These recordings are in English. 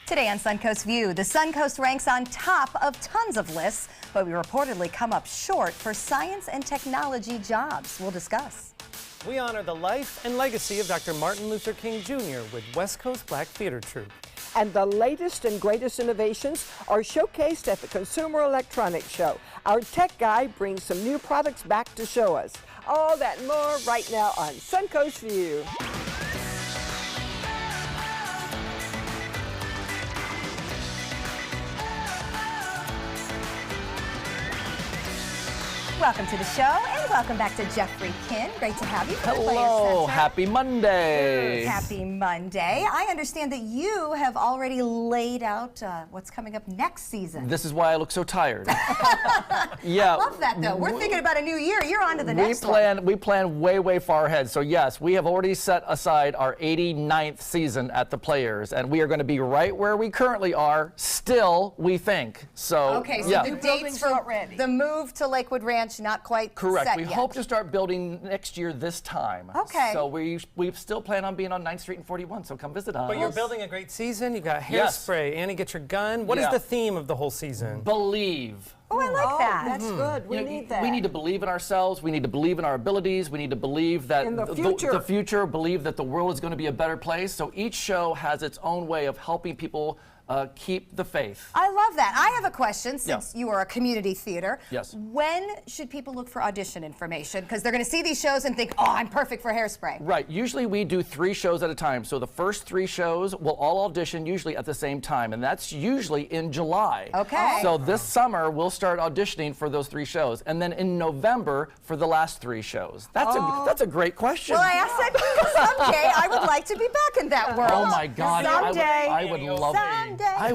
Today on Suncoast View, the Suncoast ranks on top of tons of lists, but we reportedly come up short for science and technology jobs. We'll discuss. We honor the life and legacy of Dr. Martin Luther King Jr. with West Coast Black Theater Troupe. And the latest and greatest innovations are showcased at the Consumer Electronics Show. Our tech guy brings some new products back to show us. All that and more right now on Suncoast View. Welcome to the show, and welcome back to Jeffrey Kinn. Great to have you. Hello, happy Monday. Happy Monday. I understand that you have already laid out what's coming up next season. This is why I look so tired. Yeah. I love that, though. We're thinking about a new year. You're on to the next one. We plan way far ahead. So yes, we have already set aside our 89th season at the Players, and we are going to be right where we currently are, still, we think. So, okay, so yeah. the dates for the move to Lakewood Ranch not quite correct. Set we yet. hope to start building next year this time. Okay. So we still plan on being on 9th Street and 41, so come visit us. But you're building a great season. You've got Yes. hairspray. Annie, get your gun. What is the theme of the whole season? Believe. Oh, I like that. That's good. We need that. We need to believe in ourselves. We need to believe in our abilities. We need to believe that in the future. Believe that the world is going to be a better place. So each show has its own way of helping people keep the faith. I love that. I have a question, since you are a community theater. Yes. When should people look for audition information? Because they're going to see these shows and think, oh, I'm perfect for Hairspray. Right. Usually we do 3 shows at a time. So the first 3 shows will all audition usually at the same time, and that's usually in July. Okay. So this summer we'll start auditioning for those 3 shows, and then in November for the last 3 shows. That's a great question. Well, I asked that because someday I would like to be back in that world. Oh my God! Someday. I would love it. Someday. I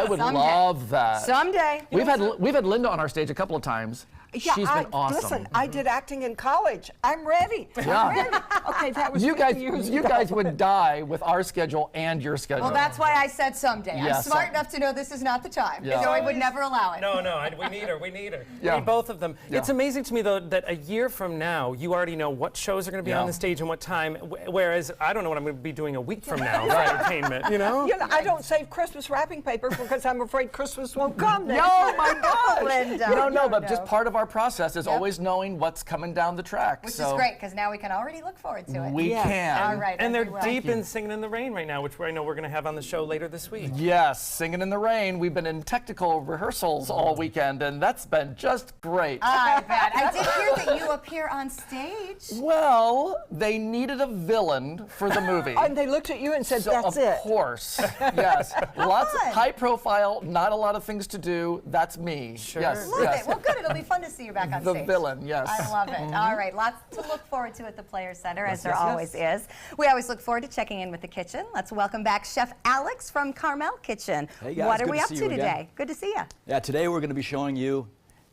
would love that. Someday. We've had Linda on our stage a couple of times. Yeah, She's been awesome. Listen, I did acting in college. I'm ready. Yeah. I'm ready. Okay, that was You 50 years ago. guys would die with our schedule and your schedule. Well, that's why I said someday. Yeah, I'm smart enough to know this is not the time. Yeah. So I would never allow it. No, we need her. We need her. Yeah. We need both of them. Yeah. It's amazing to me, though, that a year from now, you already know what shows are going to be on the stage and what time, whereas I don't know what I'm going to be doing a week from now for entertainment, you know? You know, I don't save Christmas wrapping paper because I'm afraid Christmas won't come next Oh year. my gosh! Linda. No, but just part of our process is always knowing what's coming down the track. Which is great, because now we can already look forward to it. We can. All right. And they're we will. deep in Singing in the Rain right now, which I know we're going to have on the show later this week. Yes, Singing in the Rain. We've been in technical rehearsals all weekend, and that's been just great. I bet. I did hear that you appear on stage. Well, they needed a villain for the movie. And they looked at you and said, So that's of it. course, yes. Lots of fun. high profile, not a lot of things to do. That's me. Sure. Yes, Love yes. it. Well, good. It'll be fun to see you back on The stage. villain, yes. I love it. All right. Lots to look forward to at the Players Center, as there always is. We always look forward to checking in with the kitchen. Let's welcome back Chef Alex from Carmel Kitchen. Hey guys, what are good we to up see to you again. today? Good to see you. Yeah, today we're going to be showing you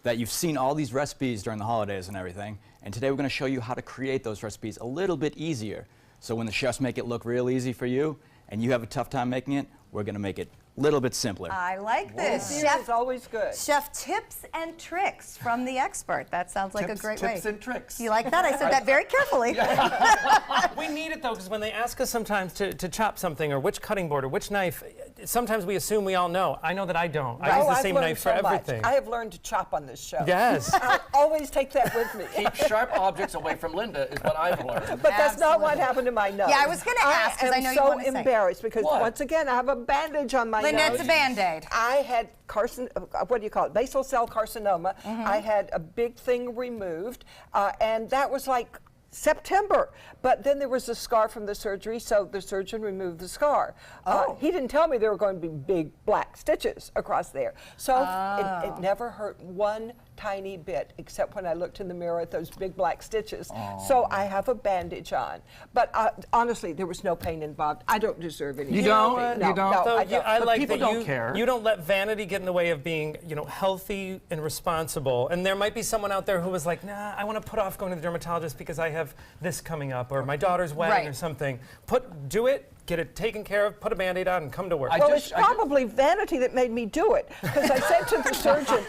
that you've seen all these recipes during the holidays and everything, and today we're going to show you how to create those recipes a little bit easier. So when the chefs make it look real easy for you, and you have a tough time making it, we're going to make it a little bit simpler. I like this. This Chef is always good. Chef tips and tricks from the expert. That sounds like a great way. Tips and tricks. You like that? I said that very carefully. We need it, though, because when they ask us sometimes to chop something, or which cutting board, or which knife, sometimes we assume we all know. I know that I don't. I use the I've same learned knife for so much. everything. I have learned to chop on this show. Yes. I always take that with me. Keep sharp objects away from Linda is what I've learned. But that's not what Absolutely. happened to my nose. Yeah, I was gonna ask, 'cause I know you am wanna so say. embarrassed because What? once again I have a bandage on my Linda, nose. it's a Band-Aid. I had what do you call it? Basal cell carcinoma. I had a big thing removed, and that was like September. But then there was a scar from the surgery, so the surgeon removed the scar. He didn't tell me there were going to be big black stitches across there. So it never hurt one tiny bit, except when I looked in the mirror at those big black stitches. So I have a bandage on. But honestly, there was no pain involved. I don't deserve any. You don't? No, You don't? No, So I don't. I like people that don't care. you don't let vanity get in the way of being, healthy and responsible. And there might be someone out there who was like, nah, I want to put off going to the dermatologist because I have this coming up, or my daughter's wedding Right. or something. Do it. get it taken care of, put a Band-Aid on, and come to work. Well, it's probably vanity that made me do it, because I said to the surgeon,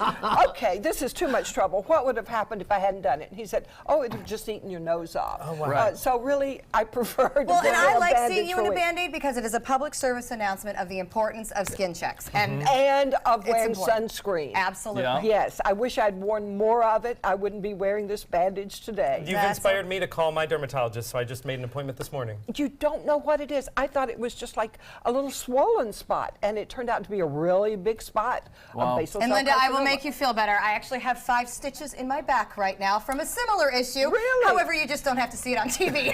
okay, this is too much trouble. What would have happened if I hadn't done it? And he said, oh, it would have just eaten your nose off. Oh, wow. Right. So really, I prefer to Well, wear and I a like bandage seeing you for in a weeks. Band-Aid because it is a public service announcement of the importance of skin checks. And And of wearing important. sunscreen. absolutely. Yeah. Yes, I wish I'd worn more of it. I wouldn't be wearing this bandage today. You've That's inspired me to call my dermatologist, so I just made an appointment this morning. You don't know what it is. I thought it was just like a little swollen spot, and it turned out to be a really big spot Wow. of basal And cell Linda, I will carcinoma. make you feel better. I actually have 5 stitches in my back right now from a similar issue. Really? However, you just don't have to see it on TV.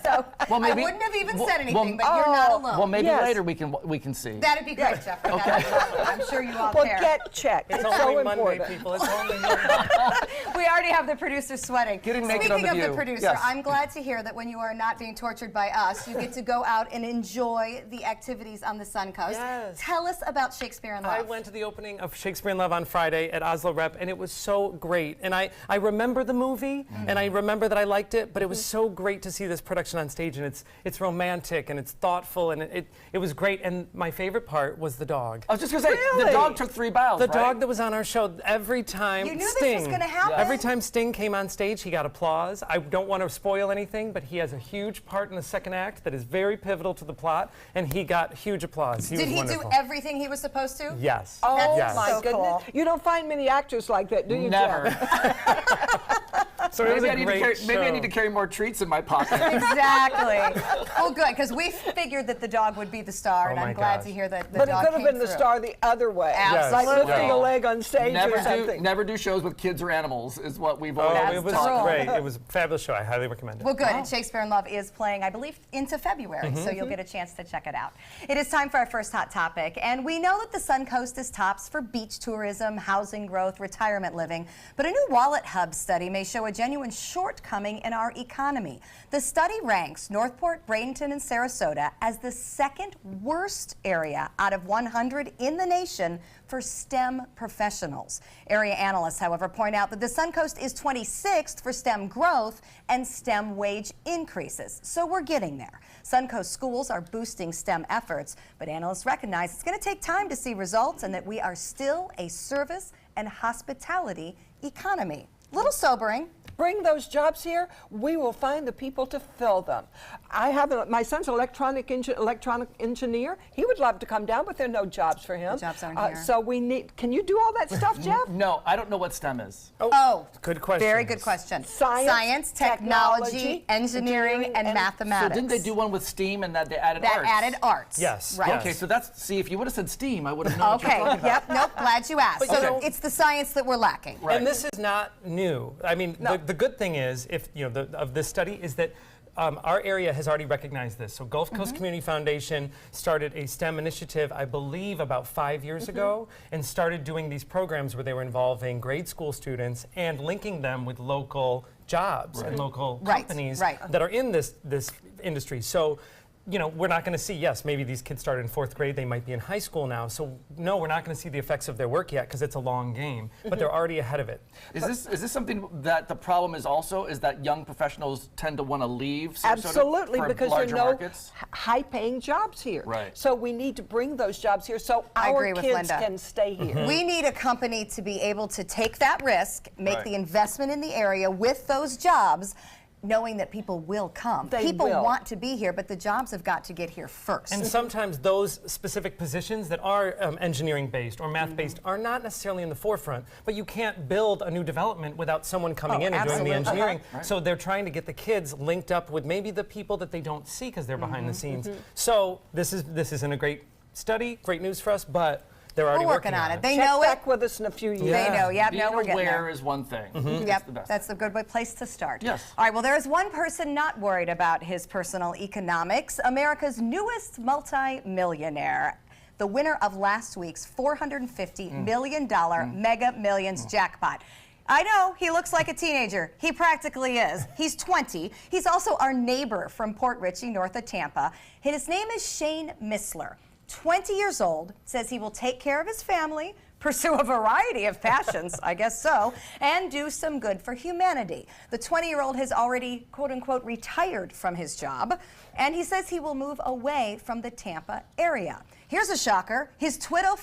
So Well, maybe- I wouldn't have even well- said anything, well- but you're not alone. Well, maybe Yes. later we can see. That'd be great, Jeffrey. Okay. That'd be lovely. I'm sure you all Well, care. get checked. It's, It's so only Monday, important. people. It's only Monday. We already have the producer sweating. Getting naked on Speaking The of the View. producer, Yes. I'm glad to hear that when you are not being tortured by us, you get to go out and enjoy the activities on the Suncoast. Yes. Tell us about Shakespeare in Love. I went to the opening of Shakespeare in Love on Friday at Oslo Rep, and it was so great. And I remember the movie, and I remember that I liked it, but it was so great to see this production on stage, and it's romantic, and it's thoughtful, and it was great. And my favorite part was the dog. I was just going to say, the Really? dog took 3 bows, The right? dog that was on our show, every time You knew this Sting, was gonna happen? every time Sting came on stage, he got applause. I don't want to spoil anything, but he has a huge part in the second act that is very pivotal to the plot, and he got huge applause. Did was he wonderful. do everything he was supposed to? Yes. Oh yes. my so goodness! cool. You don't find many actors like that, do you? Never. Jeff? So it was Maybe a I, need to great carry, maybe I show. need to carry more treats in my pocket. Exactly. Well, good, because we figured that the dog would be the star, Oh and I'm my glad gosh. to hear that the But it dog could have came been the through. star the other way. Absolutely. Like lifting Yeah. a leg on stage or something. never do shows with kids or animals is what we've Oh, always it was the rule. great. It was a fabulous show. I highly recommend it. Well, good. And Shakespeare in Love is playing, I believe, into February, so you'll get a chance to check it out. It is time for our first hot topic, and we know that the Suncoast is tops for beach tourism, housing growth, retirement living, but a new Wallet Hub study may show a genuine shortcoming in our economy. The study ranks Northport, Bradenton, and Sarasota as the second worst area out of 100 in the nation for STEM professionals. Area analysts, however, point out that the Suncoast is 26th for STEM growth and STEM wage increases. So we're getting there. Suncoast schools are boosting STEM efforts, but analysts recognize it's going to take time to see results and that we are still a service and hospitality economy. Little sobering. Bring those jobs here, we will find the people to fill them. I have my son's electronic engineer. He would love to come down, but there are no jobs for him. The jobs aren't here. So we need. Can you do all that stuff, Jeff? No, I don't know what STEM is. Oh, Good question. very good question. Science, technology, technology, engineering, and and- mathematics. So didn't they do one with STEAM and that they added that arts? added arts? Yes, Right. yes. Okay, so that's, see, if you would have said STEAM, I would have known what Okay, you're talking about. yep, nope, glad you asked. But So you know- it's the science that we're lacking. Right. And this is not new. I mean, the good thing is, if you know, of this study is that our area has already recognized this. So Gulf Coast Community Foundation started a STEM initiative, I believe, about 5 years ago, and started doing these programs where they were involving grade school students and linking them with local jobs and local Right, companies right. that are in this industry. So, you know, we're not going to see, yes, maybe these kids started in 4th grade, they might be in high school now. So, no, we're not going to see the effects of their work yet because it's a long game, but they're already ahead of it. Is this something that the problem is also, is that young professionals tend to want to leave Sarasota Absolutely, for because there are larger no markets? high-paying jobs here. Right. So we need to bring those jobs here so I our agree with kids Linda. can stay here. We need a company to be able to take that risk, make Right. the investment in the area with those jobs, knowing that people will come. They People will. want to be here, but the jobs have got to get here first. And sometimes those specific positions that are engineering based or math based are not necessarily in the forefront, but you can't build a new development without someone coming in and doing absolutely. the engineering. So they're trying to get the kids linked up with maybe the people that they don't see because they're behind the scenes. So this isn't a great study, great news for us, but they're already We're working on it. They Check know it. back with us in a few years. They know. Yep. Being No, we're getting aware there. is one thing. Yep, the best. that's a good place to start. Yes. All right, well, there is one person not worried about his personal economics, America's newest multi-millionaire, the winner of last week's $450 million Mega Millions jackpot. I know, he looks like a teenager. He practically is. He's 20. He's also our neighbor from Port Richey, north of Tampa. His name is Shane Missler. 20 years old, says he will take care of his family, pursue a variety of passions, I guess so, and do some good for humanity. The 20-year-old has already, quote unquote, retired from his job, and he says he will move away from the Tampa area. Here's a shocker. His Twitter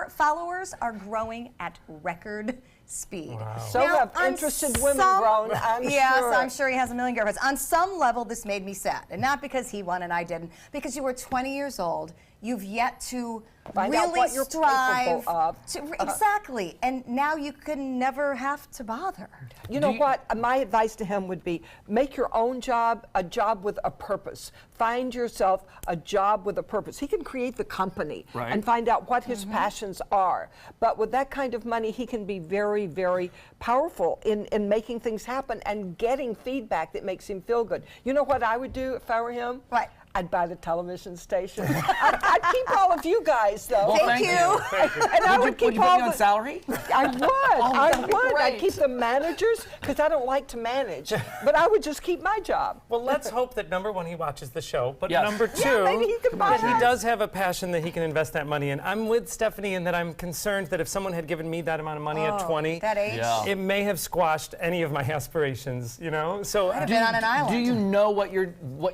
followers are growing at record speed. Wow. So have interested women grown, I'm yes, sure. I'm sure he has a million girlfriends. On some level, this made me sad. And not because he won and I didn't, because you were 20 years old. You've yet to Find out really what you're strive. capable of. Exactly. And now you can never have to bother. You know what? My advice to him would be make your own job a job with a purpose. Find yourself a job with a purpose. He can create the company and find out what his passions are. But with that kind of money, he can be very, very powerful in making things happen and getting feedback that makes him feel good. You know what I would do if I were him? What? I'd buy the television station. I'd keep all of you guys, though. Well, Thank you. And I would keep Would you all put me on salary? I would. I that'd be would. I'd great. keep the managers because I don't like to manage. But I would just keep my job. Well, let's hope that number one, he watches the show, but Yes. number two, Yeah, maybe he can buy that he us. does have a passion that he can invest that money in. I'm with Stephanie in that I'm concerned that if someone had given me that amount of money at 20, That age? Yeah. it may have squashed any of my aspirations, you know? So I'd have been on an island. Do you know what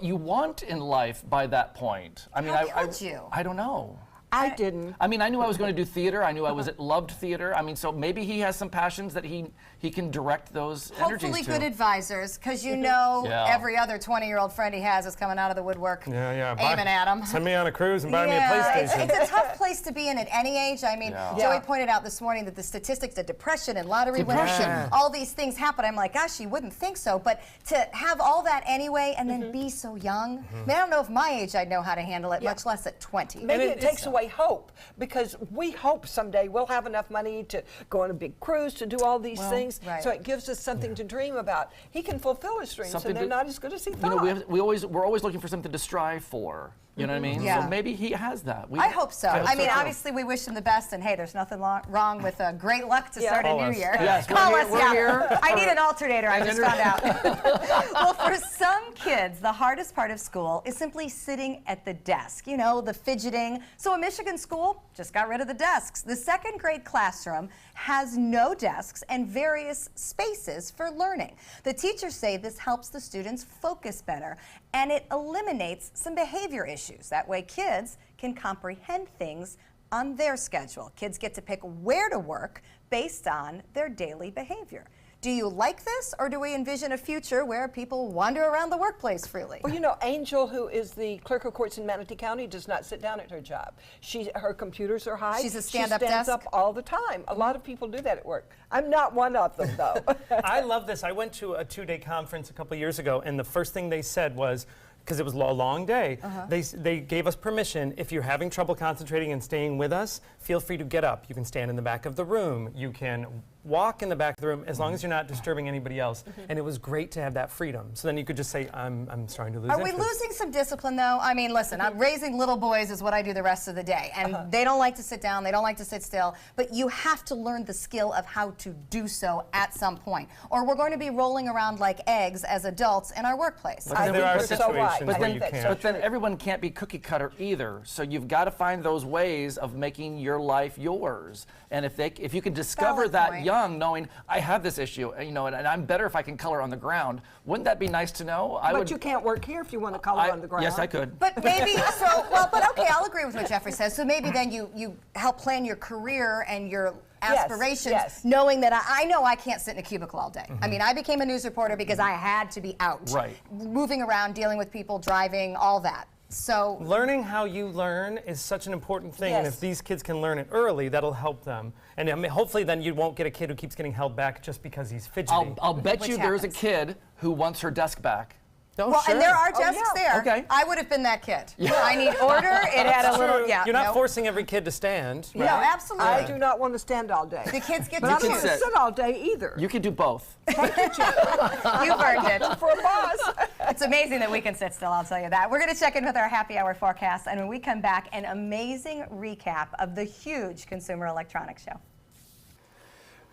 you want in life by that point? I mean, How could you? I don't know. I didn't. I mean, I knew I was going to do theater. I knew I loved theater. I mean, so maybe he has some passions that he can direct those Hopefully energies to. good advisors, because you know Yeah. every other 20-year-old friend he has is coming out of the woodwork yeah. aiming at him. Send me on a cruise and buy me a Yeah, PlayStation. it's a tough place to be in at any age. I mean, Yeah. Joey Yeah. pointed out this morning that the statistics, the depression and lottery winners, Depression. all these things happen. I'm like, gosh, you wouldn't think so. But to have all that anyway and then be so young, I mean, I don't know if my age I'd know how to handle it, much less at 20. Maybe And it takes away hope because we hope someday we'll have enough money to go on a big cruise, to do all these things. right. So it gives us something to dream about. He can fulfill his dreams, Something and they're to- not as good as he You thought. know, we're always looking for something to strive for. You know what I mean? Yeah. So maybe he has that. I hope so. I mean, so too. obviously, we wish him the best, and hey, there's nothing wrong with great luck to Yeah. start a Call new us. year. Yes, we're Call here- us, we're yeah. here I need an alternator, I just found out. out. Well, for some kids, the hardest part of school is simply sitting at the desk, you know, the fidgeting. So a Michigan school just got rid of the desks. The second grade classroom has no desks and various spaces for learning. The teachers say this helps the students focus better, and it eliminates some behavior issues. That way kids can comprehend things on their schedule. Kids get to pick where to work based on their daily behavior. Do you like this, or do we envision a future where people wander around the workplace freely? Well, you know, Angel, who is the clerk of courts in Manatee County, does not sit down at her job. Her computers are high. She's a stand-up She stands desk? up all the time. A lot of people do that at work. I'm not one of them, though. I love this. I went to a 2-day conference a couple years ago, and the first thing they said was, because it was a long day, they gave us permission. If you're having trouble concentrating and staying with us, feel free to get up. You can stand in the back of the room. You can walk in the back of the room as long as you're not disturbing anybody else. And it was great to have that freedom. So then you could just say, I'm starting to lose Are we interest. losing some discipline, though? I mean, listen, I'm raising little boys is what I do the rest of the day. And they don't like to sit down. They don't like to sit still. But you have to learn the skill of how to do so at some point. Or we're going to be rolling around like eggs as adults in our workplace. Because there are think you're so right. situations I where think you that's can't. so But then everyone can't be cookie cutter either. So you've got to find those ways of making your life yours. And if you can discover Valid that point. young, knowing I have this issue, you know, and I'm better if I can color on the ground, wouldn't that be nice to know? But you can't work here if you want to color on the ground. Yes, I could. But maybe, but okay, I'll agree with what Jeffrey says. So maybe then you help plan your career and your aspirations, yes. knowing that I know I can't sit in a cubicle all day. I mean, I became a news reporter because I had to be out. Right. Moving around, dealing with people, driving, all that. So Learning how you learn is such an important thing, and Yes. if these kids can learn it early, that'll help them. And I mean, hopefully then you won't get a kid who keeps getting held back just because he's fidgety. I'll bet Which you there's a happens. kid who wants her desk back. Oh, well, sure. and there are desks yeah. there. Okay. I would have been that kid. I need order. It had a little, yeah. You're not no. forcing every kid to stand. No, right? absolutely. I do not want to stand all day. The kids get But to I'm not choose. going to sit all day either. You can do both. You've earned it. For a boss. It's amazing that we can sit still, I'll tell you that. We're going to check in with our happy hour forecast, and when we come back, an amazing recap of the huge Consumer Electronics Show.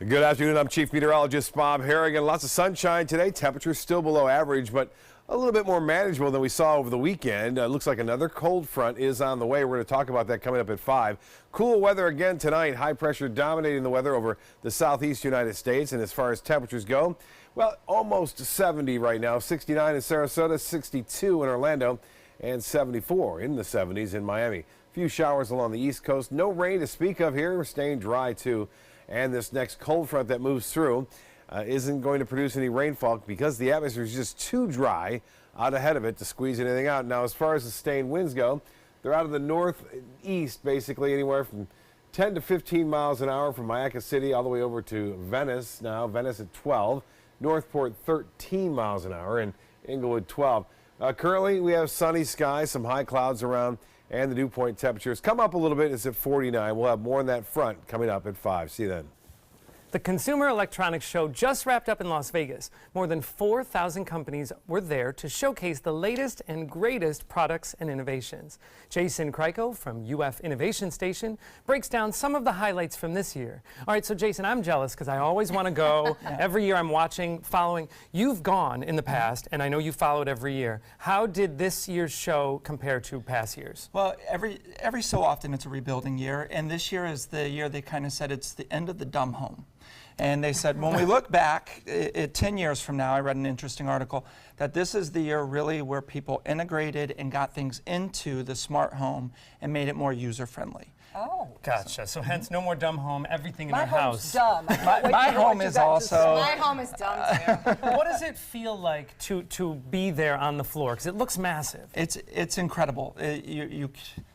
Good afternoon. I'm Chief Meteorologist Bob Harrigan. Lots of sunshine today. Temperatures still below average, but a little bit more manageable than we saw over the weekend. Looks like another cold front is on the way. We're going to talk about that coming up at 5. Cool weather again tonight. High pressure dominating the weather over the southeast United States. And as far as temperatures go, well, almost 70 right now. 69 in Sarasota, 62 in Orlando, and 74 in the 70s in Miami. A few showers along the East Coast. No rain to speak of here. We're staying dry, too. And this next cold front that moves through isn't going to produce any rainfall because the atmosphere is just too dry out ahead of it to squeeze anything out. Now, as far as the sustained winds go, they're out of the northeast, basically anywhere from 10 to 15 miles an hour from Mayaca City all the way over to Venice. Now, Venice at 12, Northport 13 miles an hour, and Inglewood 12. Currently, we have sunny skies, some high clouds around, and the dew point temperatures come up a little bit. It's at 49. We'll have more on that front coming up at 5. See you then. The Consumer Electronics Show just wrapped up in Las Vegas. More than 4,000 companies were there to showcase the latest and greatest products and innovations. Jason Kryko from UF Innovation Station breaks down some of the highlights from this year. All right, so Jason, I'm jealous because I always want to go. Every year I'm watching, following. You've gone in the past, and I know you followed every year. How did this year's show compare to past years? Well, every so often it's a rebuilding year, and this year is the year they kind of said it's the end of the dumb home. And they said, when we look back, 10 years from now, I read an interesting article, that this is the year really where people integrated and got things into the smart home and made it more user-friendly. Oh. Gotcha. So hence no more dumb home, everything in My your home's house. dumb. I can't wait My to know what home you is got to also- say. My home is dumb too. What does it feel like to be there on the floor? Because it looks massive. It's incredible. You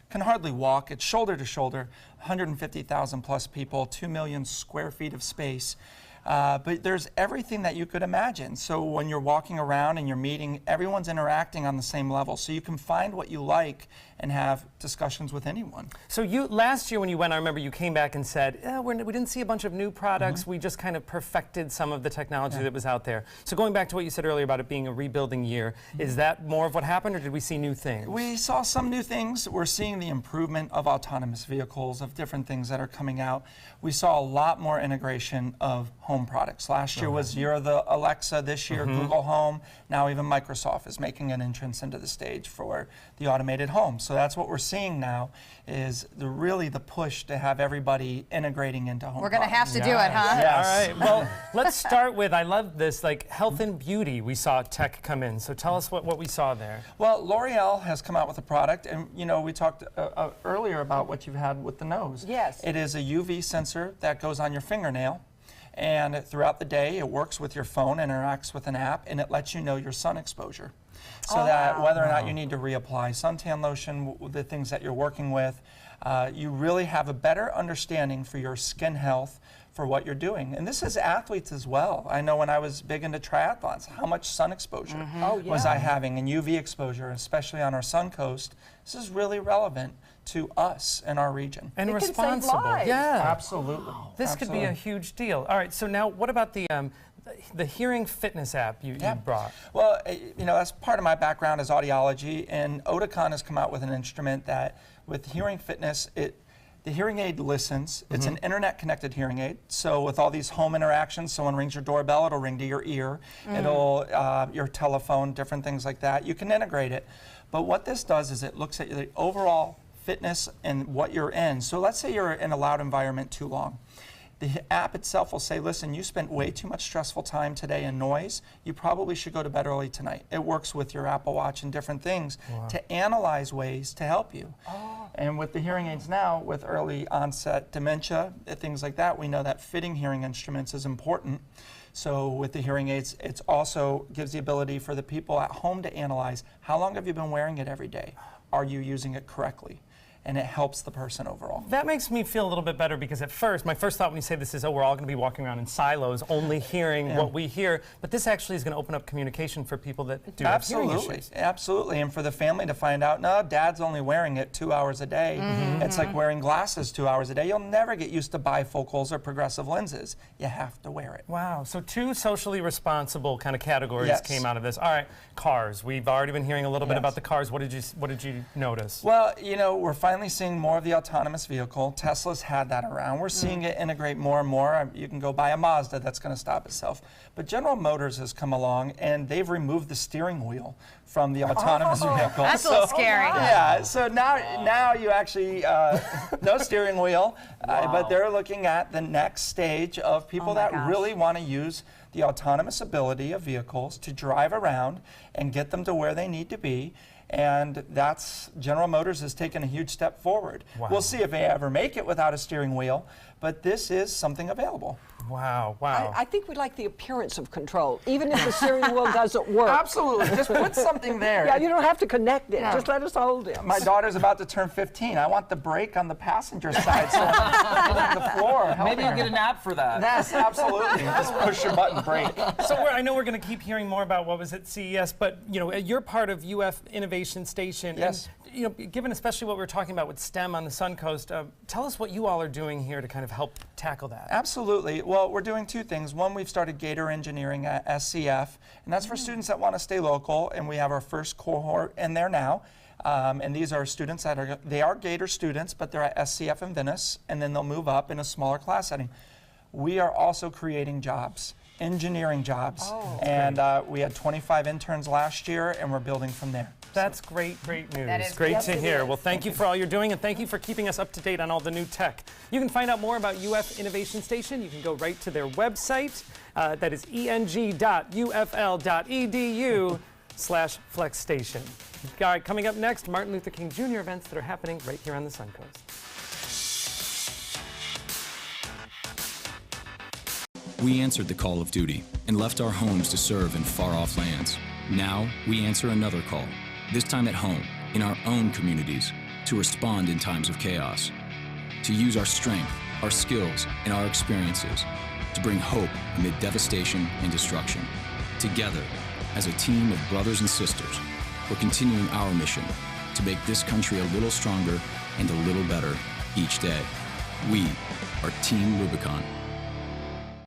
can hardly walk. It's shoulder to shoulder, 150,000 plus people, 2 million square feet of space. But there's everything that you could imagine. So when you're walking around and you're meeting, everyone's interacting on the same level. So you can find what you like and have discussions with anyone. So last year when you went, I remember you came back and said, we didn't see a bunch of new products. We just kind of perfected some of the technology that was out there. So going back to what you said earlier about it being a rebuilding year, is that more of what happened, or did we see new things? We saw some new things. We're seeing the improvement of autonomous vehicles, of different things that are coming out. We saw a lot more integration of home products. Last year was year of the Alexa, this year Google Home. Now even Microsoft is making an entrance into the stage for the automated home. So that's what we're seeing now, is really the push to have everybody integrating into home We're going to have products. to do it, huh? Yes. All right, well, let's start with, I love this, like health and beauty. We saw tech come in. So tell us what we saw there. Well, L'Oreal has come out with a product, and we talked earlier about what you've had with the nose. Yes. It is a UV sensor that goes on your fingernail, and throughout the day it works with your phone, interacts with an app, and it lets you know your sun exposure. So that whether or not you need to reapply suntan lotion, the things that you're working with, you really have a better understanding for your skin health for what you're doing. And this is athletes as well. I know when I was big into triathlons, how much sun exposure was I having, and UV exposure, especially on our Suncoast. This is really relevant to us in our region. And It can save responsible. lives. Yeah. Absolutely. This could be a huge deal. All right, so now what about the hearing fitness app you brought? Well, that's part of my background is audiology, and Oticon has come out with an instrument that, with hearing fitness, the hearing aid listens. It's an internet-connected hearing aid. So with all these home interactions, someone rings your doorbell, it'll ring to your ear. It'll, your telephone, different things like that. You can integrate it. But what this does is it looks at the overall fitness and what you're in. So let's say you're in a loud environment too long. The app itself will say, listen, you spent way too much stressful time today in noise. You probably should go to bed early tonight. It works with your Apple Watch and different things to analyze ways to help you. And with the hearing aids now, with early onset dementia, things like that, we know that fitting hearing instruments is important. So with the hearing aids, it also gives the ability for the people at home to analyze, how long have you been wearing it every day? Are you using it correctly? And it helps the person overall. That makes me feel a little bit better, because at first, my first thought when you say this is, we're all going to be walking around in silos, only hearing what we hear. But this actually is going to open up communication for people that do have hearing issues. Absolutely. And for the family to find out, no, dad's only wearing it 2 hours a day. It's like wearing glasses 2 hours a day. You'll never get used to bifocals or progressive lenses. You have to wear it. Wow. So 2 socially responsible kind of categories came out of this. All right, cars. We've already been hearing a little bit about the cars. What did you notice? Well, we're finally finally seeing more of the autonomous vehicle. Tesla's had that around. We're seeing it integrate more and more. You can go buy a Mazda that's going to stop itself. But General Motors has come along, and they've removed the steering wheel from the autonomous vehicle. That's a little scary. Yeah, so now you actually, no steering wheel, but they're looking at the next stage of people that really want to use the autonomous ability of vehicles to drive around and get them to where they need to be. And that's, General Motors has taken a huge step forward. Wow. We'll see if they ever make it without a steering wheel, but this is something available. Wow, wow. I think we like the appearance of control, even if the steering wheel doesn't work. Absolutely, just put something there. Yeah, you don't have to connect it. Just let us hold it. My daughter's about to turn 15. I want the brake on the passenger side so I'm on the floor. Maybe you get an app for that. Yes, absolutely. Just push your button, brake. So I know we're going to keep hearing more about what was at CES, but you're part of UF Innovation Station. Yes. And, given especially what we're talking about with STEM on the Suncoast, tell us what you all are doing here to kind of help tackle that. Absolutely. Well, we're doing two things. One, we've started Gator Engineering at SCF, and that's for students that want to stay local, and we have our first cohort in there now. And these are students that are Gator students, but they're at SCF in Venice, and then they'll move up in a smaller class setting. We are also creating jobs, engineering jobs, and we had 25 interns last year, and we're building from there. That's great news. That is great yes, to it hear. is. Well, thank you for all you're doing, and thank you for keeping us up to date on all the new tech. You can find out more about UF Innovation Station. You can go right to their website. That is eng.ufl.edu/flexstation. All right, coming up next, Martin Luther King Jr. events that are happening right here on the Suncoast. We answered the call of duty and left our homes to serve in far-off lands. Now, we answer another call, this time at home, in our own communities, to respond in times of chaos, to use our strength, our skills, and our experiences to bring hope amid devastation and destruction. Together, as a team of brothers and sisters, we're continuing our mission to make this country a little stronger and a little better each day. We are Team Rubicon.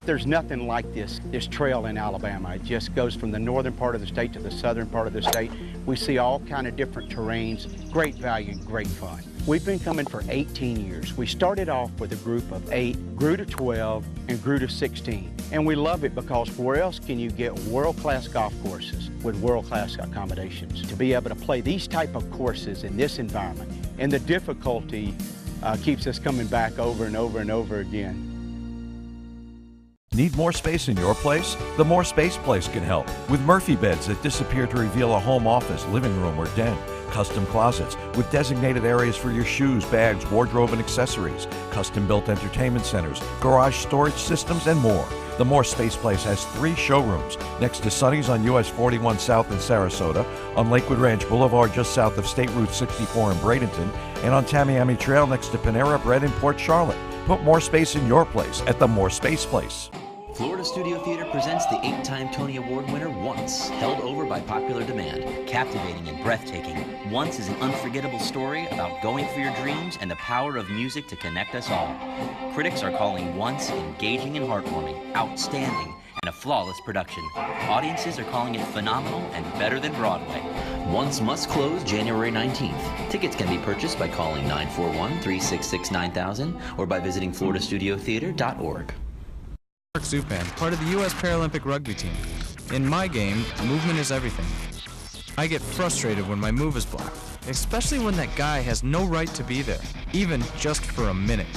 There's nothing like this trail in Alabama. It just goes from the northern part of the state to the southern part of the state. We see all kind of different terrains, great value, great fun. We've been coming for 18 years. We started off with a group of 8, grew to 12, and grew to 16. And we love it because where else can you get world-class golf courses with world-class accommodations? To be able to play these type of courses in this environment, and the difficulty keeps us coming back over and over and over again. Need more space in your place? The More Space Place can help with Murphy beds that disappear to reveal a home office, living room, or den. Custom closets with designated areas for your shoes, bags, wardrobe, and accessories. Custom-built entertainment centers, garage storage systems, and more. The More Space Place has 3 showrooms next to Sonny's on US 41 South in Sarasota, on Lakewood Ranch Boulevard just south of State Route 64 in Bradenton, and on Tamiami Trail next to Panera Bread in Port Charlotte. Put more space in your place at the More Space Place. Florida Studio Theater presents the 8-time Tony Award winner Once, held over by popular demand. Captivating and breathtaking, Once is an unforgettable story about going for your dreams and the power of music to connect us all. Critics are calling Once engaging and heartwarming, outstanding, and a flawless production. Audiences are calling it phenomenal and better than Broadway. Once must close January 19th. Tickets can be purchased by calling 941-366-9000 or by visiting floridastudiotheater.org. Zupan, part of the U.S. Paralympic rugby team. In my game, movement is everything. I get frustrated when my move is blocked, especially when that guy has no right to be there, even just for a minute.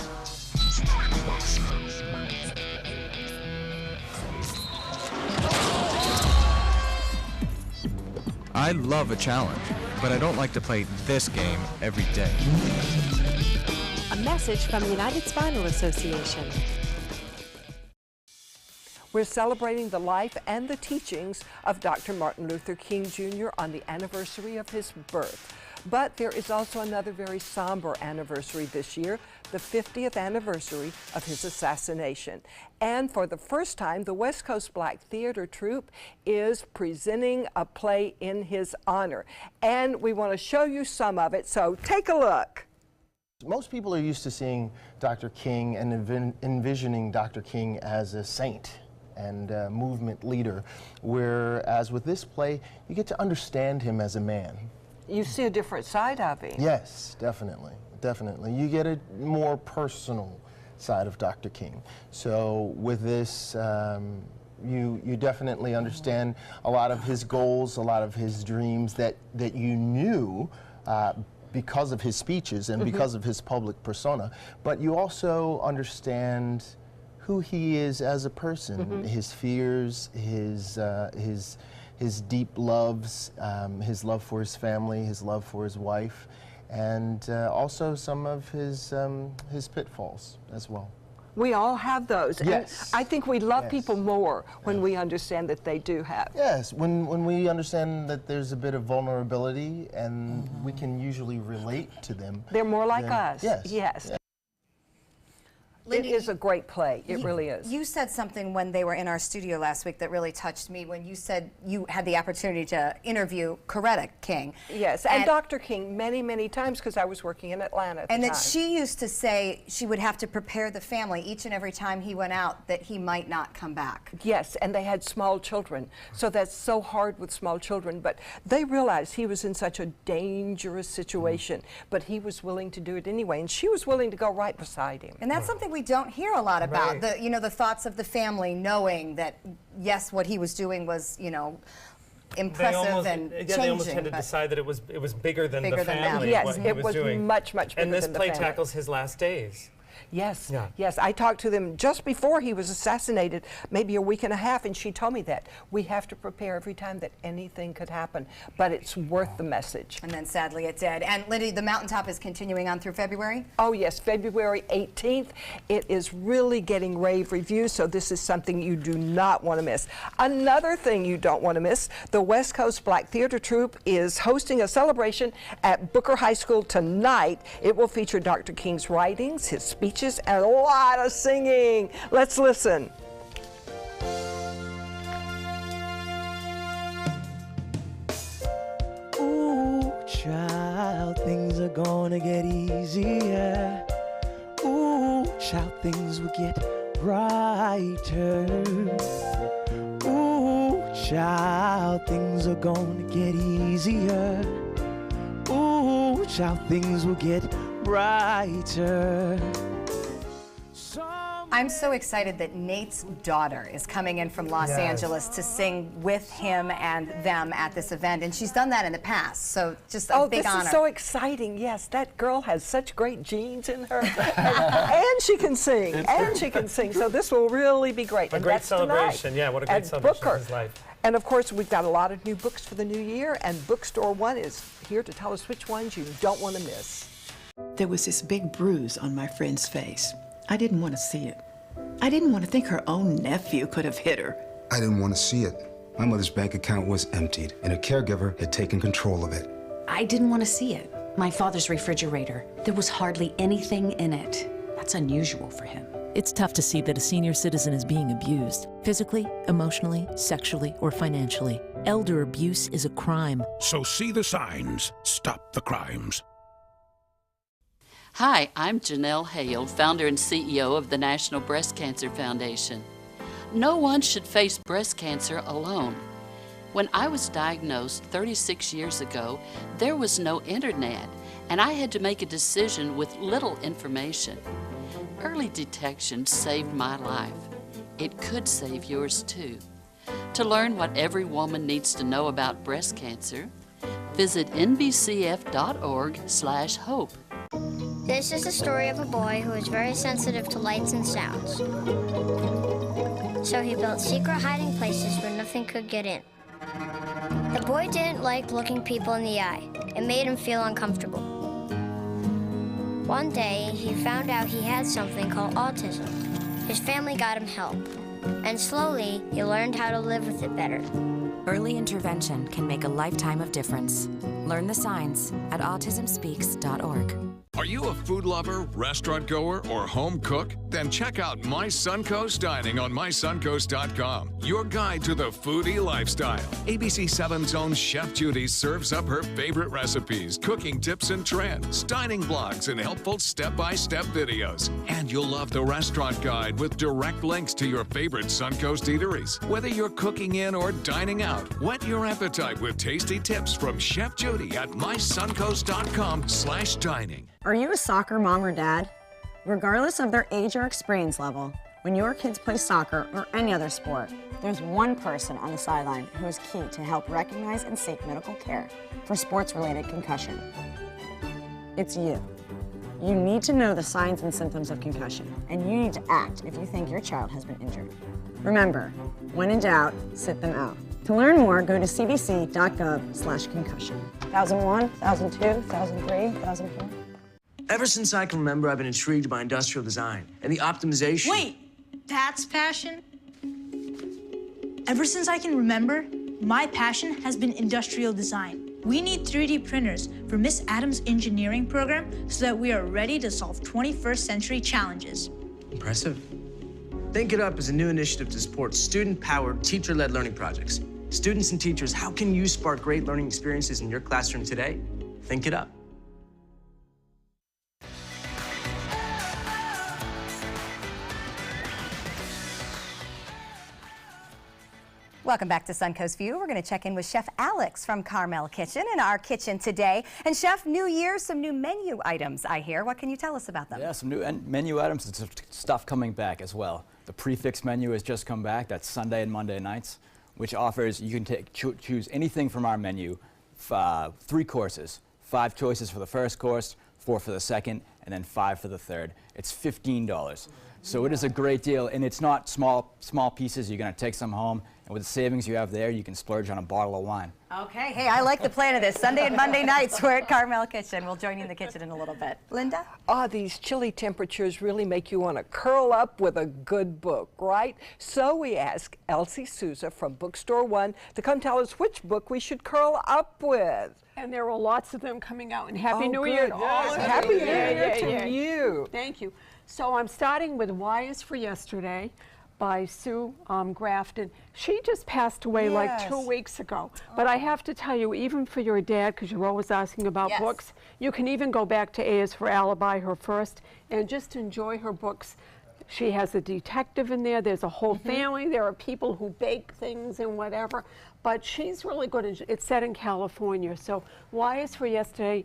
I love a challenge, but I don't like to play this game every day. A message from the United Spinal Association. We're celebrating the life and the teachings of Dr. Martin Luther King Jr. on the anniversary of his birth. But there is also another very somber anniversary this year, the 50th anniversary of his assassination. And for the first time, the West Coast Black Theater Troupe is presenting a play in his honor. And we want to show you some of it, so take a look. Most people are used to seeing Dr. King and envisioning Dr. King as a saint and a movement leader, whereas with this play, you get to understand him as a man. You see a different side of him. Yes, definitely. definitely. You get a more personal side of Dr. King. So with this, you definitely understand a lot of his goals, a lot of his dreams that you knew because of his speeches and because of his public persona, but you also understand who he is as a person, his fears, his deep loves, his love for his family, his love for his wife, and also some of his pitfalls as well. We all have those. Yes. And I think we love Yes. people more when we understand that they do have. Yes, when we understand that there's a bit of vulnerability and we can usually relate to them. They're more like then- us. Yes. Yes. It Lindy, is a great play. It really is. You said something when they were in our studio last week that really touched me when you said you had the opportunity to interview Coretta King. Yes, and Dr. King many, many times because I was working in Atlanta at the And time. that she used to say she would have to prepare the family each and every time he went out that he might not come back. Yes, and they had small children, so that's so hard with small children, but they realized he was in such a dangerous situation, but he was willing to do it anyway, and she was willing to go right beside him. And that's something we don't hear a lot about. Right. The thoughts of the family knowing that yes, what he was doing was, impressive and changing. They almost had to decide that it was bigger than Bigger the than them. family. Yes, what he it was was doing. much, much bigger And this than the play family. tackles his last days. Yes, Yeah. yes. I talked to them just before he was assassinated, maybe a week and a half, and she told me that. We have to prepare every time that anything could happen, but it's worth the message. And then sadly it did. And Lindy, the Mountaintop is continuing on through February? Oh yes, February 18th. It is really getting rave reviews, so this is something you do not want to miss. Another thing you don't want to miss, the West Coast Black Theater Troupe is hosting a celebration at Booker High School tonight. It will feature Dr. King's writings, his speeches, and a lot of singing. Let's listen. Ooh, child, things are gonna get easier. Ooh, child, things will get brighter. Ooh, child, things are gonna get easier. Ooh, child, things will get brighter. I'm so excited that Nate's daughter is coming in from Los Angeles to sing with him and them at this event, and she's done that in the past, so just a big honor. Oh, this is so exciting. Yes, that girl has such great genes in her. and she can sing, and she can sing, so this will really be great. A And great that's celebration, tonight yeah, what a great at celebration Booker. of his life. And of course, we've got a lot of new books for the new year, and Bookstore One is here to tell us which ones you don't want to miss. There was this big bruise on my friend's face. I didn't want to see it. I didn't want to think her own nephew could have hit her. I didn't want to see it. My mother's bank account was emptied, and a caregiver had taken control of it. I didn't want to see it. My father's refrigerator. There was hardly anything in it. That's unusual for him. It's tough to see that a senior citizen is being abused, physically, emotionally, sexually, or financially. Elder abuse is a crime. So see the signs. Stop the crimes. Hi, I'm Janelle Hale, founder and CEO of the National Breast Cancer Foundation. No one should face breast cancer alone. When I was diagnosed 36 years ago, there was no internet, and I had to make a decision with little information. Early detection saved my life. It could save yours too. To learn what every woman needs to know about breast cancer, visit nbcf.org/hope. This is the story of a boy who was very sensitive to lights and sounds. So he built secret hiding places where nothing could get in. The boy didn't like looking people in the eye. It made him feel uncomfortable. One day, he found out he had something called autism. His family got him help, and slowly, he learned how to live with it better. Early intervention can make a lifetime of difference. Learn the signs at autismspeaks.org. Are you a food lover, restaurant goer, or home cook? Then check out My Suncoast Dining on mysuncoast.com, your guide to the foodie lifestyle. ABC 7's own Chef Judy serves up her favorite recipes, cooking tips and trends, dining blogs, and helpful step-by-step videos. And you'll love the restaurant guide with direct links to your favorite Suncoast eateries. Whether you're cooking in or dining out, whet your appetite with tasty tips from Chef Judy at mysuncoast.com/dining. Are you a soccer mom or dad? Regardless of their age or experience level, when your kids play soccer or any other sport, there's one person on the sideline who is key to help recognize and seek medical care for sports-related concussion. It's you. You need to know the signs and symptoms of concussion, and you need to act if you think your child has been injured. Remember, when in doubt, sit them out. To learn more, go to cdc.gov/concussion. 1001, 1002, 1003, 1004. Ever since I can remember, I've been intrigued by industrial design and the optimization. Wait, that's passion? Ever since I can remember, my passion has been industrial design. We need 3D printers for Miss Adams' engineering program so that we are ready to solve 21st century challenges. Impressive. Think It Up is a new initiative to support student-powered, teacher-led learning projects. Students and teachers, how can you spark great learning experiences in your classroom today? Think It Up. Welcome back to Suncoast View. We're going to check in with Chef Alex from Carmel Kitchen in our kitchen today. And Chef, New Year, some new menu items, I hear. What can you tell us about them? Yeah, some new menu items and stuff coming back as well. The prefix menu has just come back. That's Sunday and Monday nights, which offers, you can choose anything from our menu, 3 courses, 5 choices for the first course, 4 for the second, and then 5 for the third. It's $15. So it is a great deal, and it's not small pieces. You're going to take some home, and with the savings you have there, you can splurge on a bottle of wine. Okay, hey, I like the plan of this. Sunday and Monday nights, we're at Carmel Kitchen. We'll join you in the kitchen in a little bit. Linda? These chilly temperatures really make you want to curl up with a good book, right? So we asked Elsie Souza from Bookstore One to come tell us which book we should curl up with. And there are lots of them coming out. And Happy New good. Year to all of you. Happy New Year to you. Thank you. So I'm starting with Why is for Yesterday by Sue Grafton. She just passed away like 2 weeks ago. But I have to tell you, even for your dad, because you're always asking about books, you can even go back to A is for Alibi, her first, and just enjoy her books. She has a detective in there. There's a whole family. There are people who bake things and whatever. But she's really good. It's set in California. So Why is for Yesterday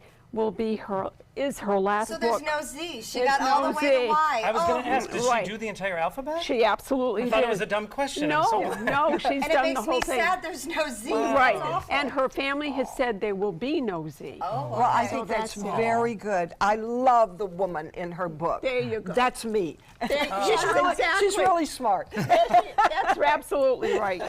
is her last book. So there's no Z. She got all the way to Y. I was going to ask, did she do the entire alphabet? She absolutely did. I thought it was a dumb question. No, no, she's done the whole thing. And it makes me sad there's no Z. Right, and her family has said there will be no Z. Oh, well, I think that's very good. I love the woman in her book. There you go. That's me. Exactly. She's really smart. That's absolutely right.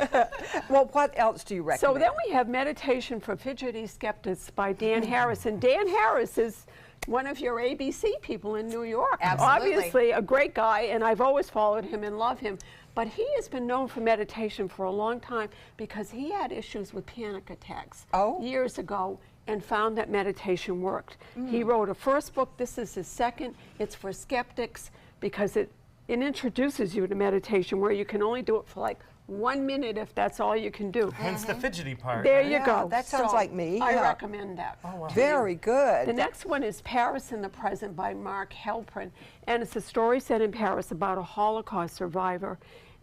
Well, what else do you recommend? So then we have Meditation for Fidgety Skeptics by Dan Harris. And Dan Harris is one of your ABC people in New York. Absolutely. Obviously a great guy, and I've always followed him and love him. But he has been known for meditation for a long time because he had issues with panic attacks years ago and found that meditation worked. He wrote a first book. This is his second. It's for skeptics because it introduces you to meditation where you can only do it for like 1 minute if that's all you can do. Hence the fidgety part. There you go. That sounds like me. I recommend that. Oh, wow. Very good. The next one is Paris in the Present by Mark Halperin, and it's a story set in Paris about a Holocaust survivor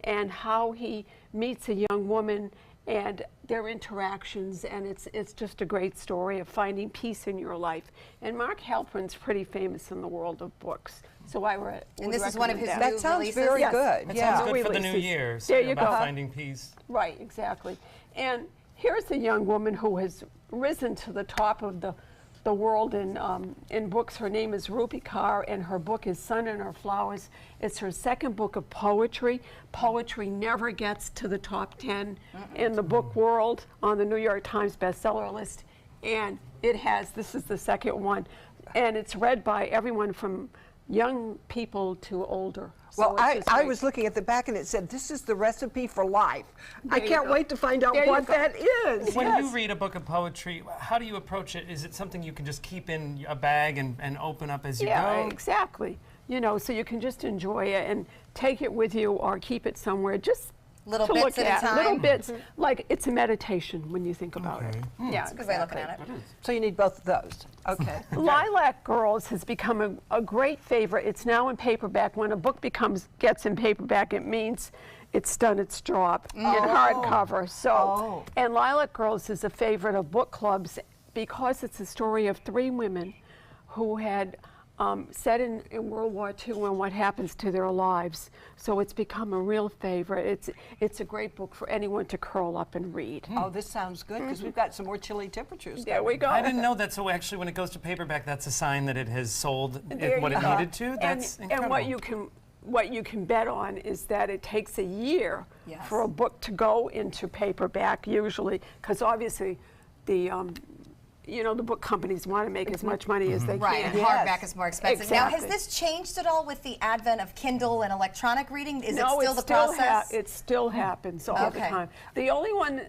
and how he meets a young woman and their interactions, and it's just a great story of finding peace in your life. And Mark Halperin's pretty famous in the world of books. So I would And this is one of his recommend new That sounds releases? very Yes. good. That Yeah. sounds good for the new Releases. year. There you about go. finding peace. Right, exactly. And here's a young woman who has risen to the top of the world in books. Her name is Rupi Kaur, and her book is Sun and Her Flowers. It's her second book of poetry. Poetry never gets to the top 10 in the book world on the New York Times bestseller list. And this is the second one. And it's read by everyone from young people to older. Well, So it's just I great. was looking at the back and it said, this is the recipe for life. I There you can't go. wait to find out There you what go. that is. When you read a book of poetry, how do you approach it? Is it something you can just keep in a bag and open up as you Yeah, go? exactly. you know, so you can just enjoy it and take it with you or keep it somewhere. Just little to bits look at a time. little bits, like it's a meditation when you think about it. Yeah, That's a good way of looking at it. So you need both of those. Okay. Lilac Girls has become a great favorite. It's now in paperback. When a book gets in paperback, it means it's done its job in hardcover. So, and Lilac Girls is a favorite of book clubs because it's a story of 3 women who had set in World War II and what happens to their lives. So it's become a real favorite. It's a great book for anyone to curl up and read. Oh, this sounds good because we've got some more chilly temperatures. There we go. I didn't know that. So actually, when it goes to paperback, that's a sign that it has sold what it needed to. That's incredible. And what you can bet on is that it takes a year for a book to go into paperback usually, because obviously the the book companies want to make as much money as they Right, can. and hardback is more expensive. Exactly. Now, has this changed at all with the advent of Kindle and electronic reading? Is it still the still process? it still happens all the time. The only one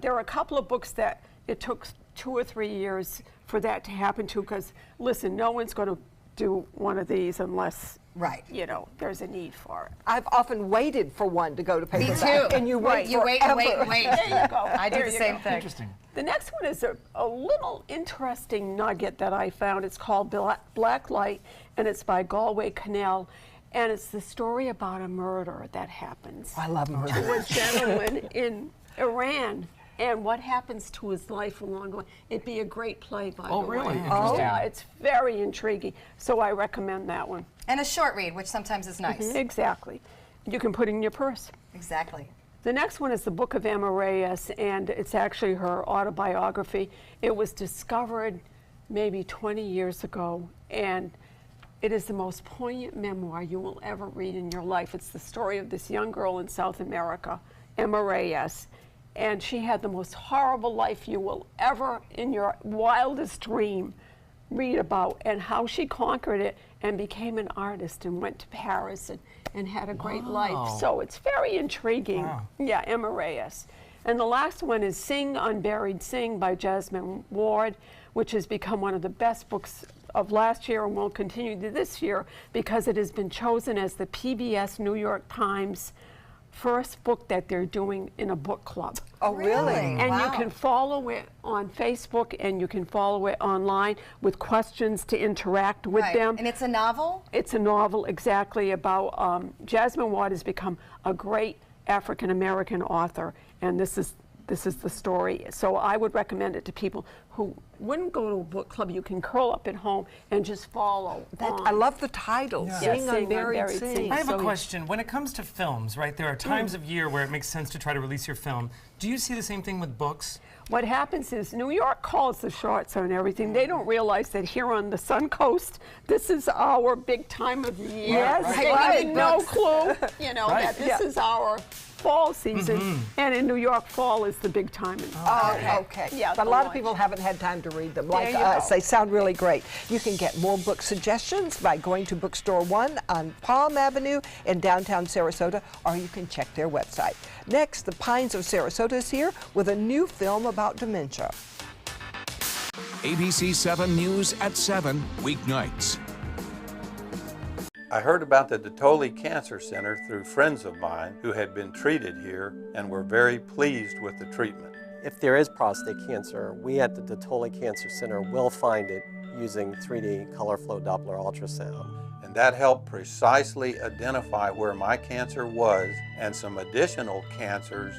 there are a couple of books that it took 2 or 3 years for that to happen to, because listen, no one's going to do one of these unless there's a need for it. I've often waited for one to go to paperback. Me too. And you wait You wait and wait and wait. There you go. I do the same thing. Interesting. The next one is a little interesting nugget that I found. It's called Black Light, and it's by Galway Cannell. And it's the story about a murder that happens. I love murder. To a gentleman in Iran. And what happens to his life along the way. It'd be a great play, by the way. Oh, really? Yeah, it's very intriguing. So I recommend that one. And a short read, which sometimes is nice. Exactly. You can put it in your purse. Exactly. The next one is the Book of Emma Reyes, and it's actually her autobiography. It was discovered maybe 20 years ago, and it is the most poignant memoir you will ever read in your life. It's the story of this young girl in South America, Emma Reyes, and she had the most horrible life you will ever, in your wildest dream, read about, and how she conquered it and became an artist and went to Paris and had a great life. So it's very intriguing. Wow. Yeah, Emma Reyes. And the last one is Sing, Unburied Sing by Jasmine Ward, which has become one of the best books of last year and will continue to this year because it has been chosen as the PBS New York Times first book that they're doing in a book club. Oh, really? And Wow. you can follow it on Facebook and you can follow it online with questions to interact with Right. them. And it's a novel? It's a novel exactly about Jasmine Ward has become a great African-American author, and this is the story. So I would recommend it to people who wouldn't go to a book club. You can curl up at home and just follow. I love the title, Sing, Unburied Sing. I have a question. When it comes to films, right, there are times of year where it makes sense to try to release your film. Do you see the same thing with books? What happens is New York calls the shots on everything. They don't realize that here on the Suncoast, this is our big time of the year. Yes, They right. have no clue, that this Yeah. is our fall season, and in New York, fall is the big time. Okay. Yeah, But a the lot of launch. people haven't had time to read them like you us. go. They sound really great. You can get more book suggestions by going to Bookstore One on Palm Avenue in downtown Sarasota, or you can check their website. Next, the Pines of Sarasota is here with a new film about dementia. ABC 7 News at 7, weeknights. I heard about the Detoli Cancer Center through friends of mine who had been treated here and were very pleased with the treatment. If there is prostate cancer, we at the Detoli Cancer Center will find it using 3D color flow Doppler ultrasound. And that helped precisely identify where my cancer was and some additional cancers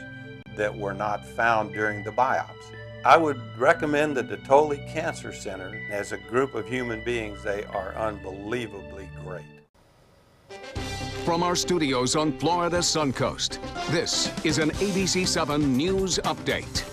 that were not found during the biopsy. I would recommend the Detoli Cancer Center. As a group of human beings, they are unbelievably great. From our studios on Florida's Suncoast, this is an ABC 7 News Update.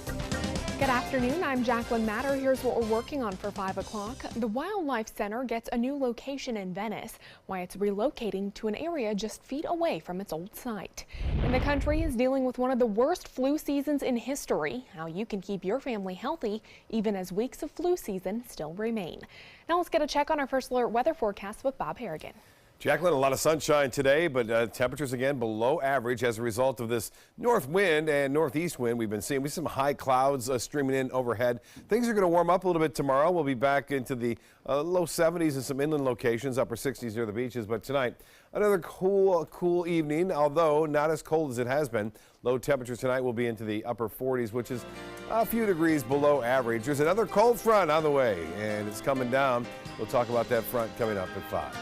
Good afternoon, I'm Jacqueline Matter. Here's what we're working on for 5 o'clock. The Wildlife Center gets a new location in Venice, why it's relocating to an area just feet away from its old site. And the country is dealing with one of the worst flu seasons in history. How you can keep your family healthy even as weeks of flu season still remain. Now let's get a check on our first alert weather forecast with Bob Harrigan. Jacqueline, a lot of sunshine today, but temperatures again below average as a result of this north wind and northeast wind we've been seeing. We see some high clouds streaming in overhead. Things are going to warm up a little bit tomorrow. We'll be back into the low 70s in some inland locations, upper 60s near the beaches. But tonight, another cool evening, although not as cold as it has been. Low temperatures tonight will be into the upper 40s, which is a few degrees below average. There's another cold front on the way, and it's coming down. We'll talk about that front coming up at 5.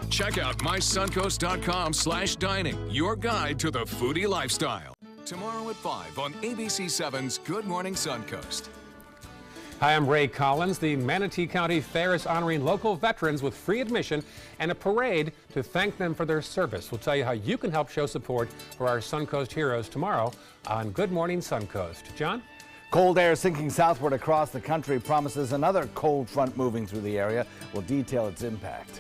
Check out mysuncoast.com/dining, your guide to the foodie lifestyle. Tomorrow at 5 on ABC7's Good Morning Suncoast. Hi, I'm Ray Collins. The Manatee County Fair is honoring local veterans with free admission and a parade to thank them for their service. We'll tell you how you can help show support for our Suncoast heroes tomorrow on Good Morning Suncoast. John? Cold air sinking southward across the country promises another cold front moving through the area. We'll detail its impact.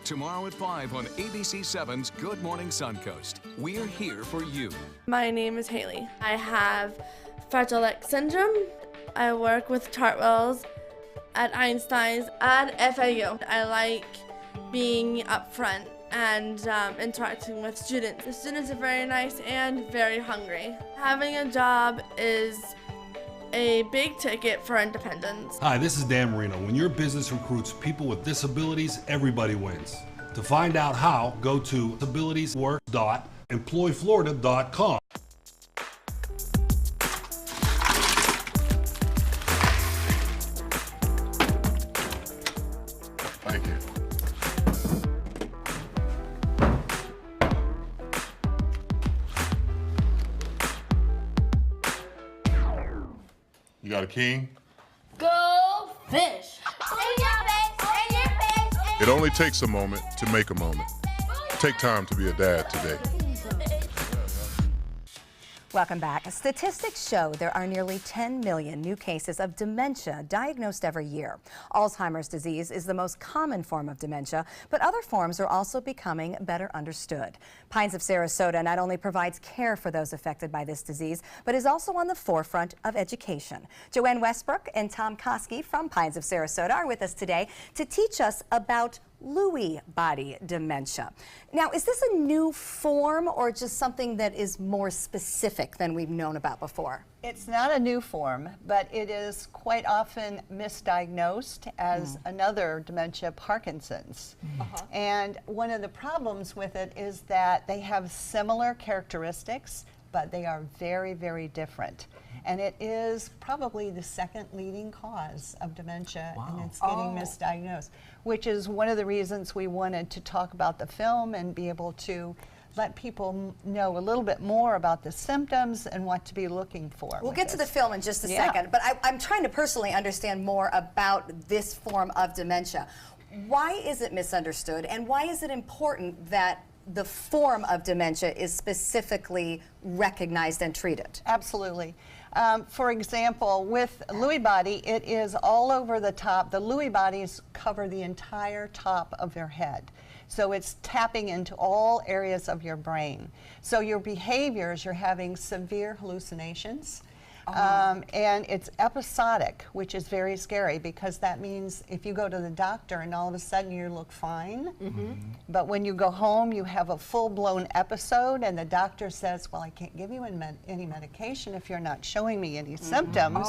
Tomorrow at 5 on ABC7's Good Morning Suncoast. We're here for you. My name is Haley. I have Fragile X syndrome. I work with Chartwells at Einstein's at FAU. I like being up front and interacting with students. The students are very nice and very hungry. Having a job is a big ticket for independence. Hi, this is Dan Marino. When your business recruits people with disabilities, everybody wins. To find out how, go to disabilitieswork.employflorida.com. Thank you. You got a king? Go fish! It only takes a moment to make a moment. Take time to be a dad today. Welcome back. Statistics show there are nearly 10 million new cases of dementia diagnosed every year. Alzheimer's disease is the most common form of dementia, but other forms are also becoming better understood. Pines of Sarasota not only provides care for those affected by this disease, but is also on the forefront of education. Joanne Westbrook and Tom Koski from Pines of Sarasota are with us today to teach us about Lewy body dementia. Now, is this a new form or just something that is more specific than we've known about before? It's not a new form, but it is quite often misdiagnosed as another dementia, Parkinson's. And one of the problems with it is that they have similar characteristics, but they are very, very different. And it is probably the second leading cause of dementia, and it's getting misdiagnosed, which is one of the reasons we wanted to talk about the film and be able to let people know a little bit more about the symptoms and what to be looking for. We'll get to the film in just a second, but I'm trying to personally understand more about this form of dementia. Why is it misunderstood, and why is it important that the form of dementia is specifically recognized and treated? Absolutely. For example, with Lewy body, it is all over the top. The Lewy bodies cover the entire top of your head. So it's tapping into all areas of your brain. So your behaviors, you're having severe hallucinations. And it's episodic, which is very scary because that means if you go to the doctor and all of a sudden you look fine, but when you go home you have a full-blown episode and the doctor says, well, I can't give you any medication if you're not showing me any symptoms.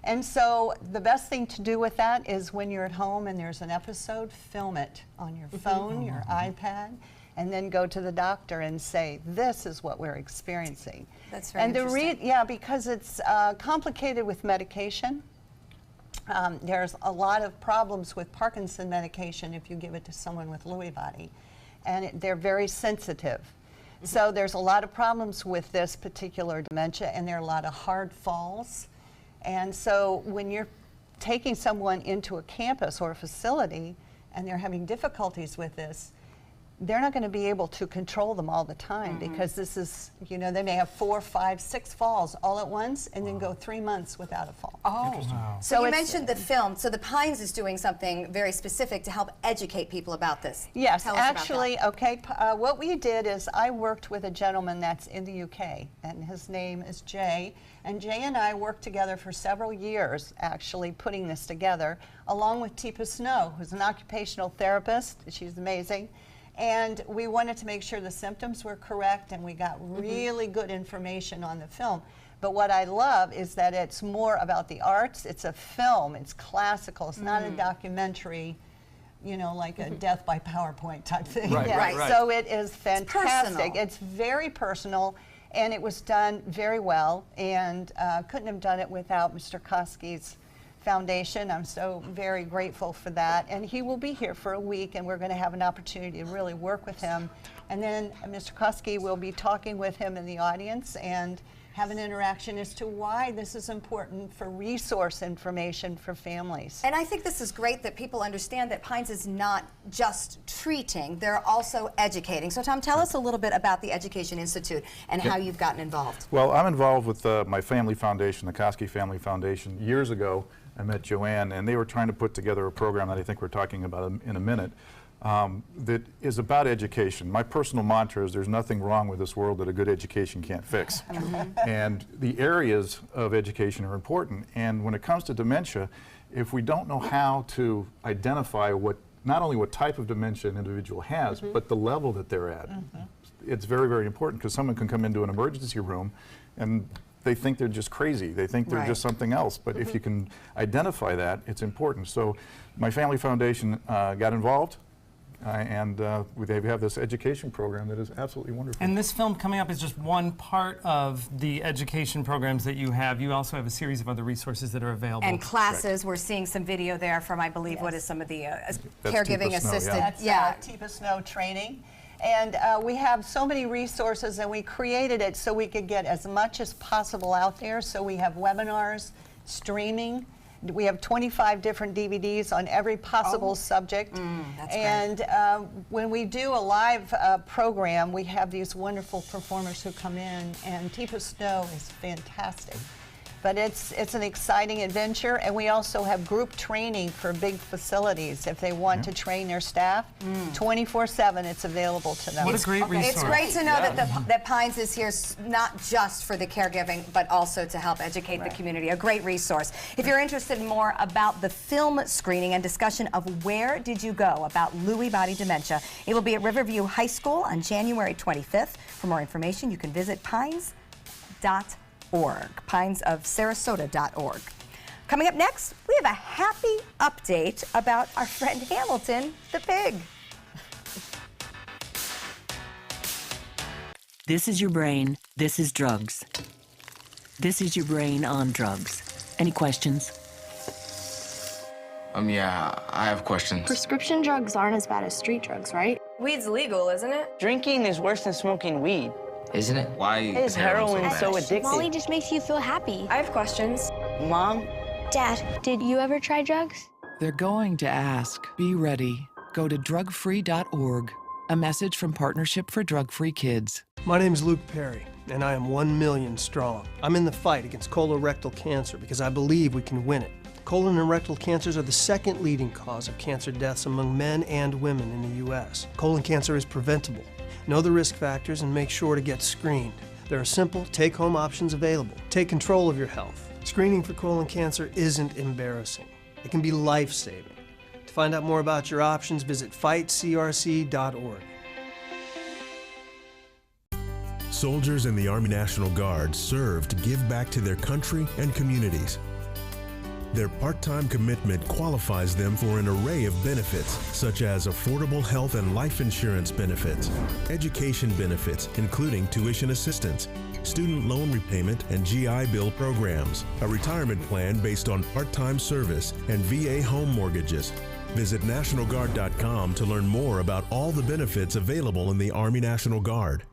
And so the best thing to do with that is when you're at home and there's an episode, film it on your phone, your iPad, and then go to the doctor and say, this is what we're experiencing. That's very interesting. Because it's complicated with medication. There's a lot of problems with Parkinson medication if you give it to someone with Lewy body, and they're very sensitive. So there's a lot of problems with this particular dementia, and there are a lot of hard falls. And so when you're taking someone into a campus or a facility and they're having difficulties with this, they're not going to be able to control them all the time because this is, you know, they may have 4, 5, 6 falls all at once and then go 3 months without a fall. So you mentioned the film. So the Pines is doing something very specific to help educate people about this. Yes, Tell us about actually, okay, what we did is I worked with a gentleman that's in the UK, and his name is Jay. And Jay and I worked together for several years, actually, putting this together, along with Teepa Snow, who's an occupational therapist. She's amazing. And we wanted to make sure the symptoms were correct, and we got really good information on the film. But what I love is that it's more about the arts. It's a film. It's classical. It's not a documentary, you know, like a death by PowerPoint type thing. Right. So it is fantastic. personal. It's very personal, and it was done very well. And couldn't have done it without Mr. Koski's Foundation. I'm so very grateful for that. And he will be here for a week, and we're going to have an opportunity to really work with him. And then Mr. Koski will be talking with him in the audience and have an interaction as to why this is important for resource information for families. And I think this is great that people understand that Pines is not just treating, they're also educating. So Tom, tell us a little bit about the Education Institute and how you've gotten involved. Well, I'm involved with my family foundation, the Koski Family Foundation. Years ago, I met Joanne, and they were trying to put together a program that I think we're talking about in a minute that is about education. My personal mantra is there's nothing wrong with this world that a good education can't fix. And the areas of education are important. And when it comes to dementia, if we don't know how to identify not only what type of dementia an individual has, but the level that they're at, it's very, very important, because someone can come into an emergency room and they think they're just crazy. They think they're just something else. But if you can identify that, it's important. So my family foundation got involved, and they have this education program that is absolutely wonderful. And this film coming up is just one part of the education programs that you have. You also have a series of other resources that are available. And classes, we're seeing some video there from, I believe, what is some of the caregiving Teepa Snow, assisted. That's Teepa Snow training. And we have so many resources, and we created it so we could get as much as possible out there. So we have webinars, streaming. We have 25 different DVDs on every possible subject. And when we do a live program, we have these wonderful performers who come in, and Teepa Snow is fantastic. But it's an exciting adventure, and we also have group training for big facilities if they want to train their staff. 24/7, it's available to them. What a great resource. It's great to know that Pines is here not just for the caregiving, but also to help educate the community. A great resource. If you're interested in more about the film screening and discussion of Where Did You Go about Lewy body dementia, it will be at Riverview High School on January 25th. For more information, you can visit pines.org, pinesofsarasota.org. Coming up next, we have a happy update about our friend Hamilton, the pig. This is your brain. This is drugs. This is your brain on drugs. Any questions? Yeah, I have questions. Prescription drugs aren't as bad as street drugs, right? Weed's legal, isn't it? Drinking is worse than smoking weed. Isn't it? Why is heroin so addictive? Molly just makes you feel happy. I have questions. Mom? Dad, did you ever try drugs? They're going to ask. Be ready. Go to drugfree.org. A message from Partnership for Drug-Free Kids. My name's Luke Perry, and I am 1 million strong. I'm in the fight against colorectal cancer because I believe we can win it. Colon and rectal cancers are the second leading cause of cancer deaths among men and women in the U.S. Colon cancer is preventable. Know the risk factors and make sure to get screened. There are simple, take-home options available. Take control of your health. Screening for colon cancer isn't embarrassing. It can be life-saving. To find out more about your options, visit fightcrc.org. Soldiers in the Army National Guard serve to give back to their country and communities. Their part-time commitment qualifies them for an array of benefits, such as affordable health and life insurance benefits, education benefits, including tuition assistance, student loan repayment and GI Bill programs, a retirement plan based on part-time service, and VA home mortgages. Visit NationalGuard.com to learn more about all the benefits available in the Army National Guard.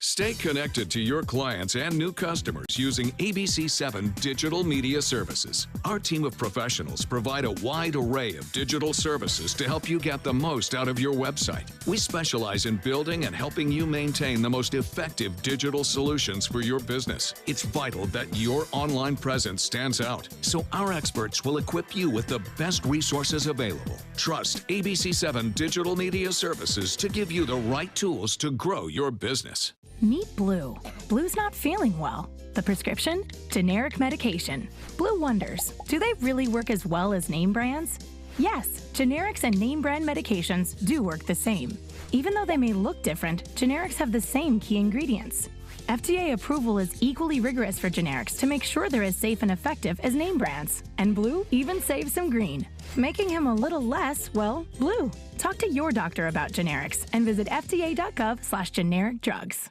Stay connected to your clients and new customers using ABC7 Digital Media Services. Our team of professionals provide a wide array of digital services to help you get the most out of your website. We specialize in building and helping you maintain the most effective digital solutions for your business. It's vital that your online presence stands out, so our experts will equip you with the best resources available. Trust ABC7 Digital Media Services to give you the right tools to grow your business. Meet Blue. Blue's not feeling well. The prescription? Generic medication. Blue wonders, do they really work as well as name brands? Yes, generics and name brand medications do work the same. Even though they may look different, generics have the same key ingredients. FDA approval is equally rigorous for generics to make sure they're as safe and effective as name brands. And Blue even saves some green, making him a little less, well, blue. Talk to your doctor about generics and visit fda.gov/generic drugs.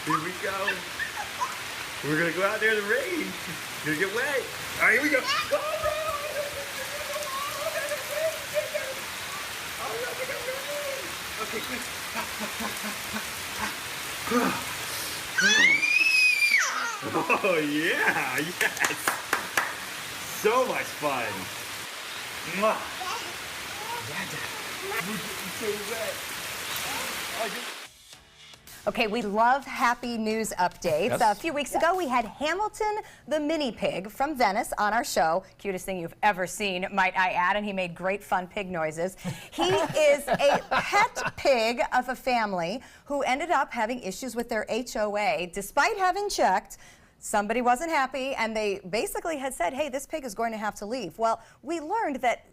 Here we go. We're gonna go out there in the rain. Gonna get wet. All right, here we go. Okay, quick. Oh yeah, yes. So much fun. Mwah. We're getting so wet. Okay, we love happy news updates. Yes. A few weeks ago, we had Hamilton the mini pig from Venice on our show. Cutest thing you've ever seen, might I add, and he made great fun pig noises. He is a pet pig of a family who ended up having issues with their HOA. Despite having checked, somebody wasn't happy, and they basically had said, hey, this pig is going to have to leave. Well, we learned that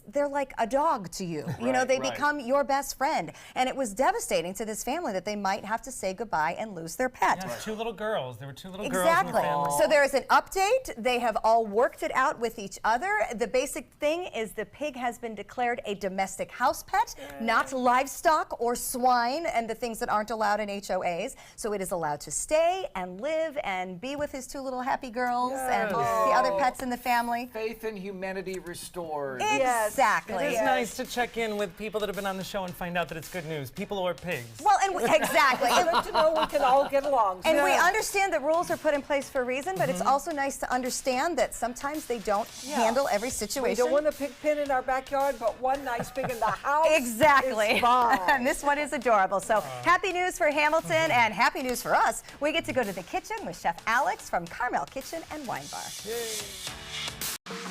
they're like a dog to you. You know, they become your best friend. And it was devastating to this family that they might have to say goodbye and lose their pet. Yeah, two little girls. There were two little girls in the Exactly. family. So there is an update. They have all worked it out with each other. The basic thing is the pig has been declared a domestic house pet, not livestock or swine and the things that aren't allowed in HOAs. So it is allowed to stay and live and be with his two little happy girls and the other pets in the family. Faith in humanity restored. Exactly. It is nice to check in with people that have been on the show and find out that it's good news. People or pigs. Well, and exactly. It's good to know we can all get along. And we understand that rules are put in place for a reason, but it's also nice to understand that sometimes they don't handle every situation. We don't want a pig pen in our backyard, but one nice pig in the house. Exactly. Is fine. And this one is adorable. So happy news for Hamilton and happy news for us. We get to go to the kitchen with Chef Alex from Carmel Kitchen and Wine Bar.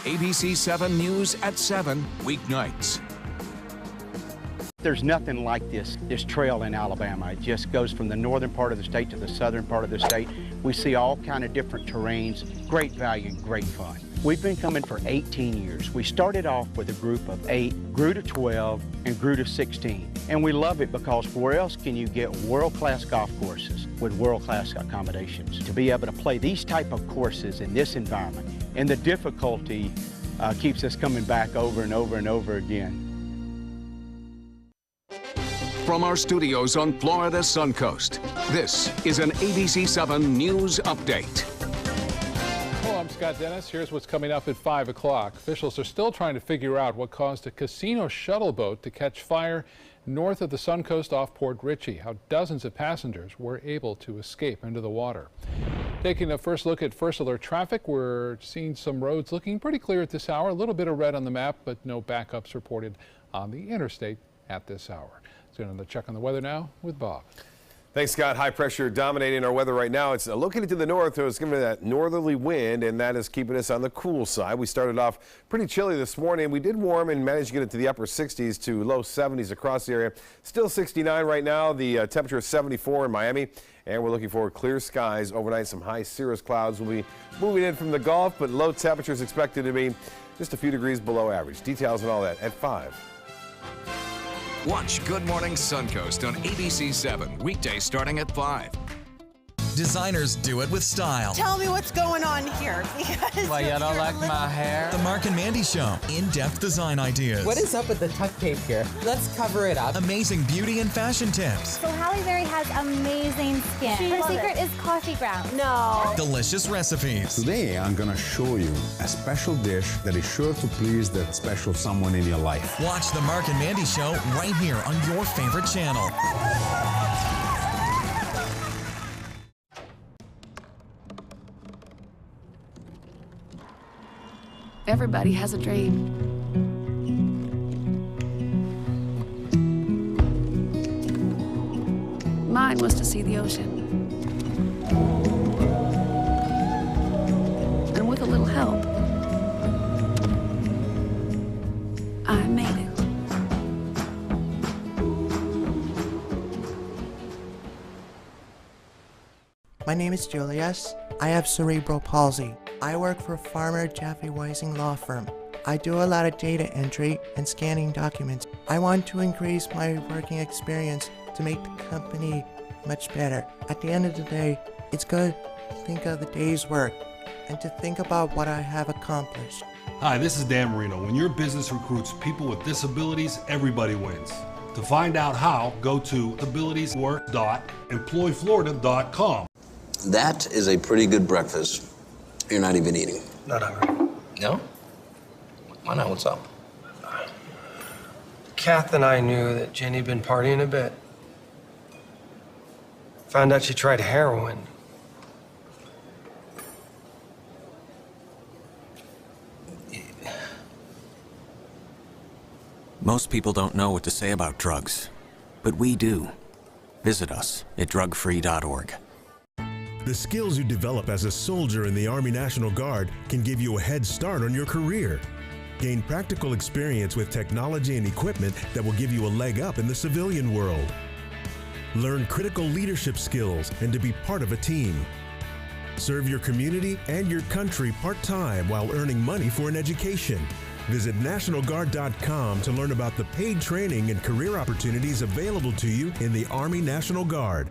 ABC 7 News at 7 weeknights. There's nothing like this trail in Alabama. It just goes from the northern part of the state to the southern part of the state. We see all kind of different terrains, great value, great fun. We've been coming for 18 years. We started off with a group of 8, grew to 12, and grew to 16. And we love it because where else can you get world-class golf courses with world-class accommodations? To be able to play these type of courses in this environment, and the difficulty keeps us coming back over and over and over again. From our studios on Florida's Suncoast, this is an ABC 7 News Update. Hello, I'm Scott Dennis. Here's what's coming up at 5 o'clock. Officials are still trying to figure out what caused a casino shuttle boat to catch fire north of the Suncoast off Port Richey, how dozens of passengers were able to escape into the water. Taking a first look at first alert traffic, we're seeing some roads looking pretty clear at this hour. A little bit of red on the map, but no backups reported on the interstate at this hour. So on the check on the weather now with Bob. Thanks, Scott. High pressure dominating our weather right now. It's located to the north, so it's giving that northerly wind, and that is keeping us on the cool side. We started off pretty chilly this morning. We did warm and managed to get into the upper 60s to low 70s across the area. Still 69 right now. The temperature is 74 in Miami, and we're looking for clear skies overnight. Some high cirrus clouds will be moving in from the Gulf, but low temperatures expected to be just a few degrees below average. Details and all that at 5. Watch Good Morning Suncoast on ABC 7, weekdays starting at 5. Designers do it with style. Tell me what's going on here. Because Why, you don't like my hair? The Mark and Mandy Show. In-depth design ideas. What is up with the tuck tape here? Let's cover it up. Amazing beauty and fashion tips. So Halle Berry has amazing skin. Her secret is coffee grounds. No. Delicious recipes. Today, I'm going to show you a special dish that is sure to please that special someone in your life. Watch The Mark and Mandy Show right here on your favorite channel. Everybody has a dream. Mine was to see the ocean. And with a little help, I made it. My name is Julius. I have cerebral palsy. I work for Farmer Jeffrey Weising Law Firm. I do a lot of data entry and scanning documents. I want to increase my working experience to make the company much better. At the end of the day, it's good to think of the day's work and to think about what I have accomplished. Hi, this is Dan Marino. When your business recruits people with disabilities, everybody wins. To find out how, go to abilitieswork.employflorida.com. That is a pretty good breakfast. You're not even eating. Not hungry. No? Why not? What's up? Kath and I knew that Jenny had been partying a bit. Found out she tried heroin. Most people don't know what to say about drugs, but we do. Visit us at drugfree.org. The skills you develop as a soldier in the Army National Guard can give you a head start on your career. Gain practical experience with technology and equipment that will give you a leg up in the civilian world. Learn critical leadership skills and to be part of a team. Serve your community and your country part-time while earning money for an education. Visit NationalGuard.com to learn about the paid training and career opportunities available to you in the Army National Guard.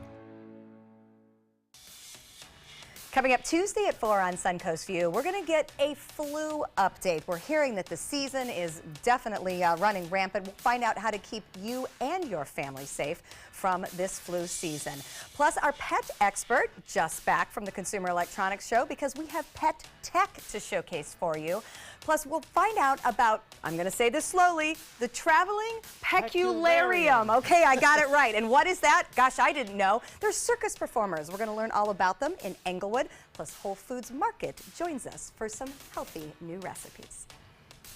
Coming up Tuesday at 4 on Suncoast View, we're going to get a flu update. We're hearing that the season is definitely running rampant. We'll find out how to keep you and your family safe from this flu season. Plus, our pet expert just back from the Consumer Electronics Show because we have pet tech to showcase for you. Plus, we'll find out about, I'm going to say this slowly, the traveling pecularium. Okay, I got it right. And what is that? Gosh, I didn't know. They're circus performers. We're going to learn all about them in Englewood. Plus, Whole Foods Market joins us for some healthy new recipes.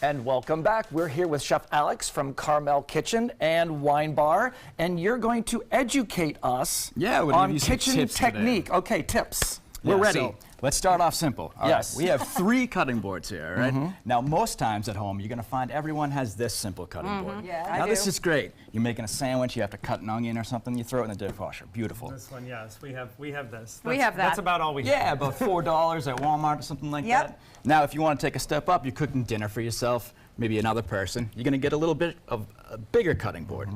And welcome back. We're here with Chef Alex from Carmel Kitchen and Wine Bar, and you're going to educate us on kitchen technique. Today. Okay, tips. We're ready. So let's start off simple. All yes. Right. We have 3 cutting boards here, right? Now, most times at home, you're going to find everyone has this simple cutting board. Yeah, now, this is great. You're making a sandwich, you have to cut an onion or something, you throw it in the dishwasher. Beautiful. This one, yes, we have this. We have that. That's about all we have. Yeah, about $4 at Walmart or something like that. Now, if you want to take a step up, you're cooking dinner for yourself, maybe another person, you're going to get a little bit of a bigger cutting board.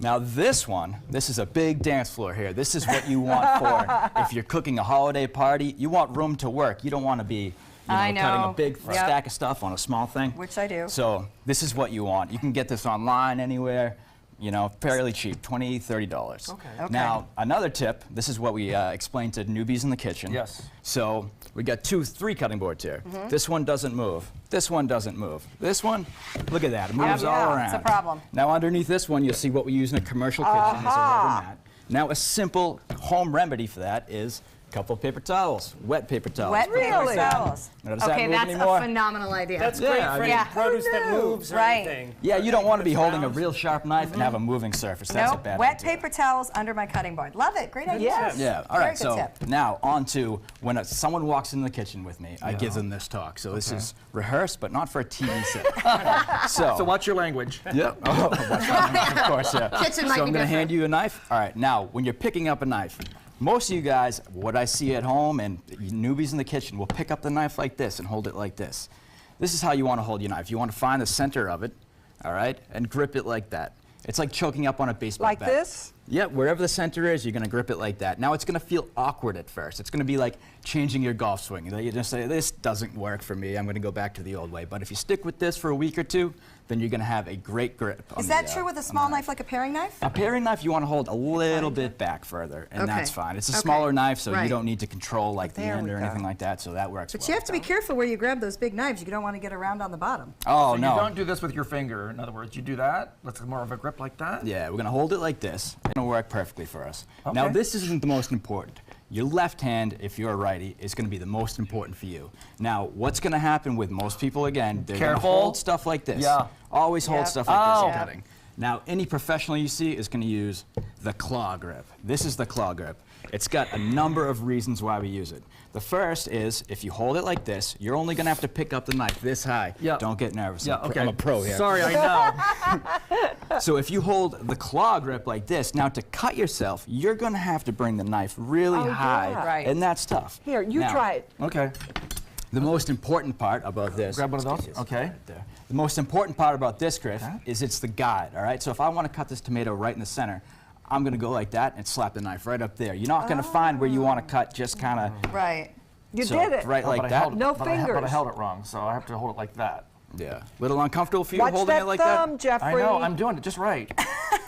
Now this one, this is a big dance floor here. This is what you want for if you're cooking a holiday party. You want room to work. You don't want to be cutting a big stack of stuff on a small thing. Which I do. So this is what you want. You can get this online anywhere. You know, fairly cheap, $20, $30. Okay. Now, another tip, this is what we explain to newbies in the kitchen. Yes. So we got 3 cutting boards here. This one doesn't move. This one doesn't move. This one, look at that, it moves all around. It's a problem. Now underneath this one, you'll see what we use in a commercial kitchen is a rubber mat. Now a simple home remedy for that is a couple of paper towels, wet paper towels. Wet paper towels. Notice Okay, that that's anymore? a phenomenal idea. That's great for any produce that moves or anything. Yeah, you don't want to be holding a real sharp knife and have a moving surface. That's a bad wet idea. paper towels under my cutting board. Love it. Great idea. Yes. Yeah. All right. Very good So tip. now on to when someone walks in the kitchen with me, I give them this talk. So this is rehearsed, but not for a TV set. So watch your language. Yep. Oh, watch my language, of course. Yeah. Kitchen might so be I'm going to hand different. you a knife. All right. Now, when you're picking up a knife, most of you guys, what I see at home and newbies in the kitchen, will pick up the knife like this and hold it like this. This is how you want to hold your knife. You want to find the center of it, all right, and grip it like that. It's like choking up on a baseball bat. Like this? Yeah, wherever the center is, you're going to grip it like that. Now it's going to feel awkward at first. It's going to be like changing your golf swing. You just say, this doesn't work for me. I'm going to go back to the old way. But if you stick with this for a week or two, then you're going to have a great grip. Is that true with a small knife like a paring knife? A paring knife, you want to hold a little bit back further, and that's fine. It's a smaller knife, so you don't need to control like the end or anything like that, so that works But you have to be careful where you grab those big knives. You don't want to get around on the bottom. Oh, so no. You don't do this with your finger. In other words, you do that. That's more of a grip like that. Yeah, we're going to hold it like this. It'll work perfectly for us. Now, this isn't the most important. Your left hand, if you're a righty, is going to be the most important for you. Now, what's going to happen with most people, again, they're going to hold stuff like this. Yeah. Always hold stuff like this in cutting. Now, any professional you see is going to use the claw grip. This is the claw grip. It's got a number of reasons why we use it. The first is, if you hold it like this, you're only going to have to pick up the knife this high. Yeah. Don't get nervous. Yeah, I'm a pro here. Sorry, I know. So if you hold the claw grip like this, now to cut yourself, you're going to have to bring the knife really high, and that's tough. Here, you try it. Okay. The most important part about this... Grab one of those? Okay. Right there. The most important part about this, Griff, is it's the guide, all right? So if I want to cut this tomato right in the center, I'm going to go like that and slap the knife right up there. You're not going to find where you want to cut, just kind of... Right. You did it. Right like that. No fingers. But I held it wrong, so I have to hold it like that. Yeah. Little uncomfortable for you Watch holding that it like thumb, that? Jeffrey. I know, I'm doing it just right.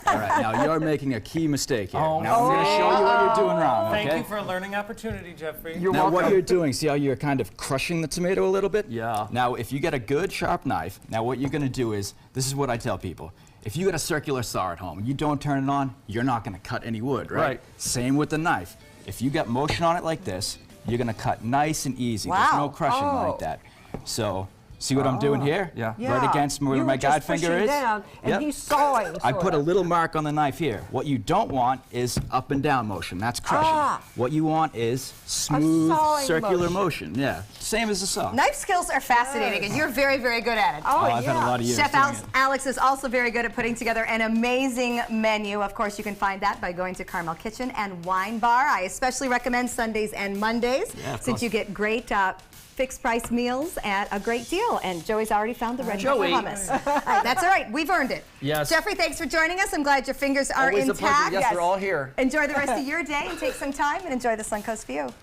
All right, now you're making a key mistake here. Oh, now I'm going to show you what you're doing wrong, okay? Thank you for a learning opportunity, Jeffrey. You're now welcome. what you're doing, see how you're kind of crushing the tomato a little bit? Yeah. Now if you get a good sharp knife, now what you're going to do is, this is what I tell people. If you get a circular saw at home and you don't turn it on, you're not going to cut any wood, right? Right. Same with the knife. If you get motion on it like this, you're going to cut nice and easy. There's no crushing like that. So, see what I'm doing here? Yeah. Right against where my guide finger is? Down, and he's sawing. I put a little mark on the knife here. What you don't want is up and down motion. That's crushing. What you want is smooth, circular motion. Yeah, same as the saw. Knife skills are fascinating, and you're very, very good at it. I've had a lot of years Chef doing it. Alex is also very good at putting together an amazing menu. Of course, you can find that by going to Carmel Kitchen and Wine Bar. I especially recommend Sundays and Mondays, since you get great fixed price meals at a great deal. And Joey's already found the recipe for hummus. That's all right. We've earned it. Yes. Jeffrey, thanks for joining us. I'm glad your fingers are Always a pleasure. intact. Yes, they're all here. Enjoy the rest of your day and take some time and enjoy the Suncoast view.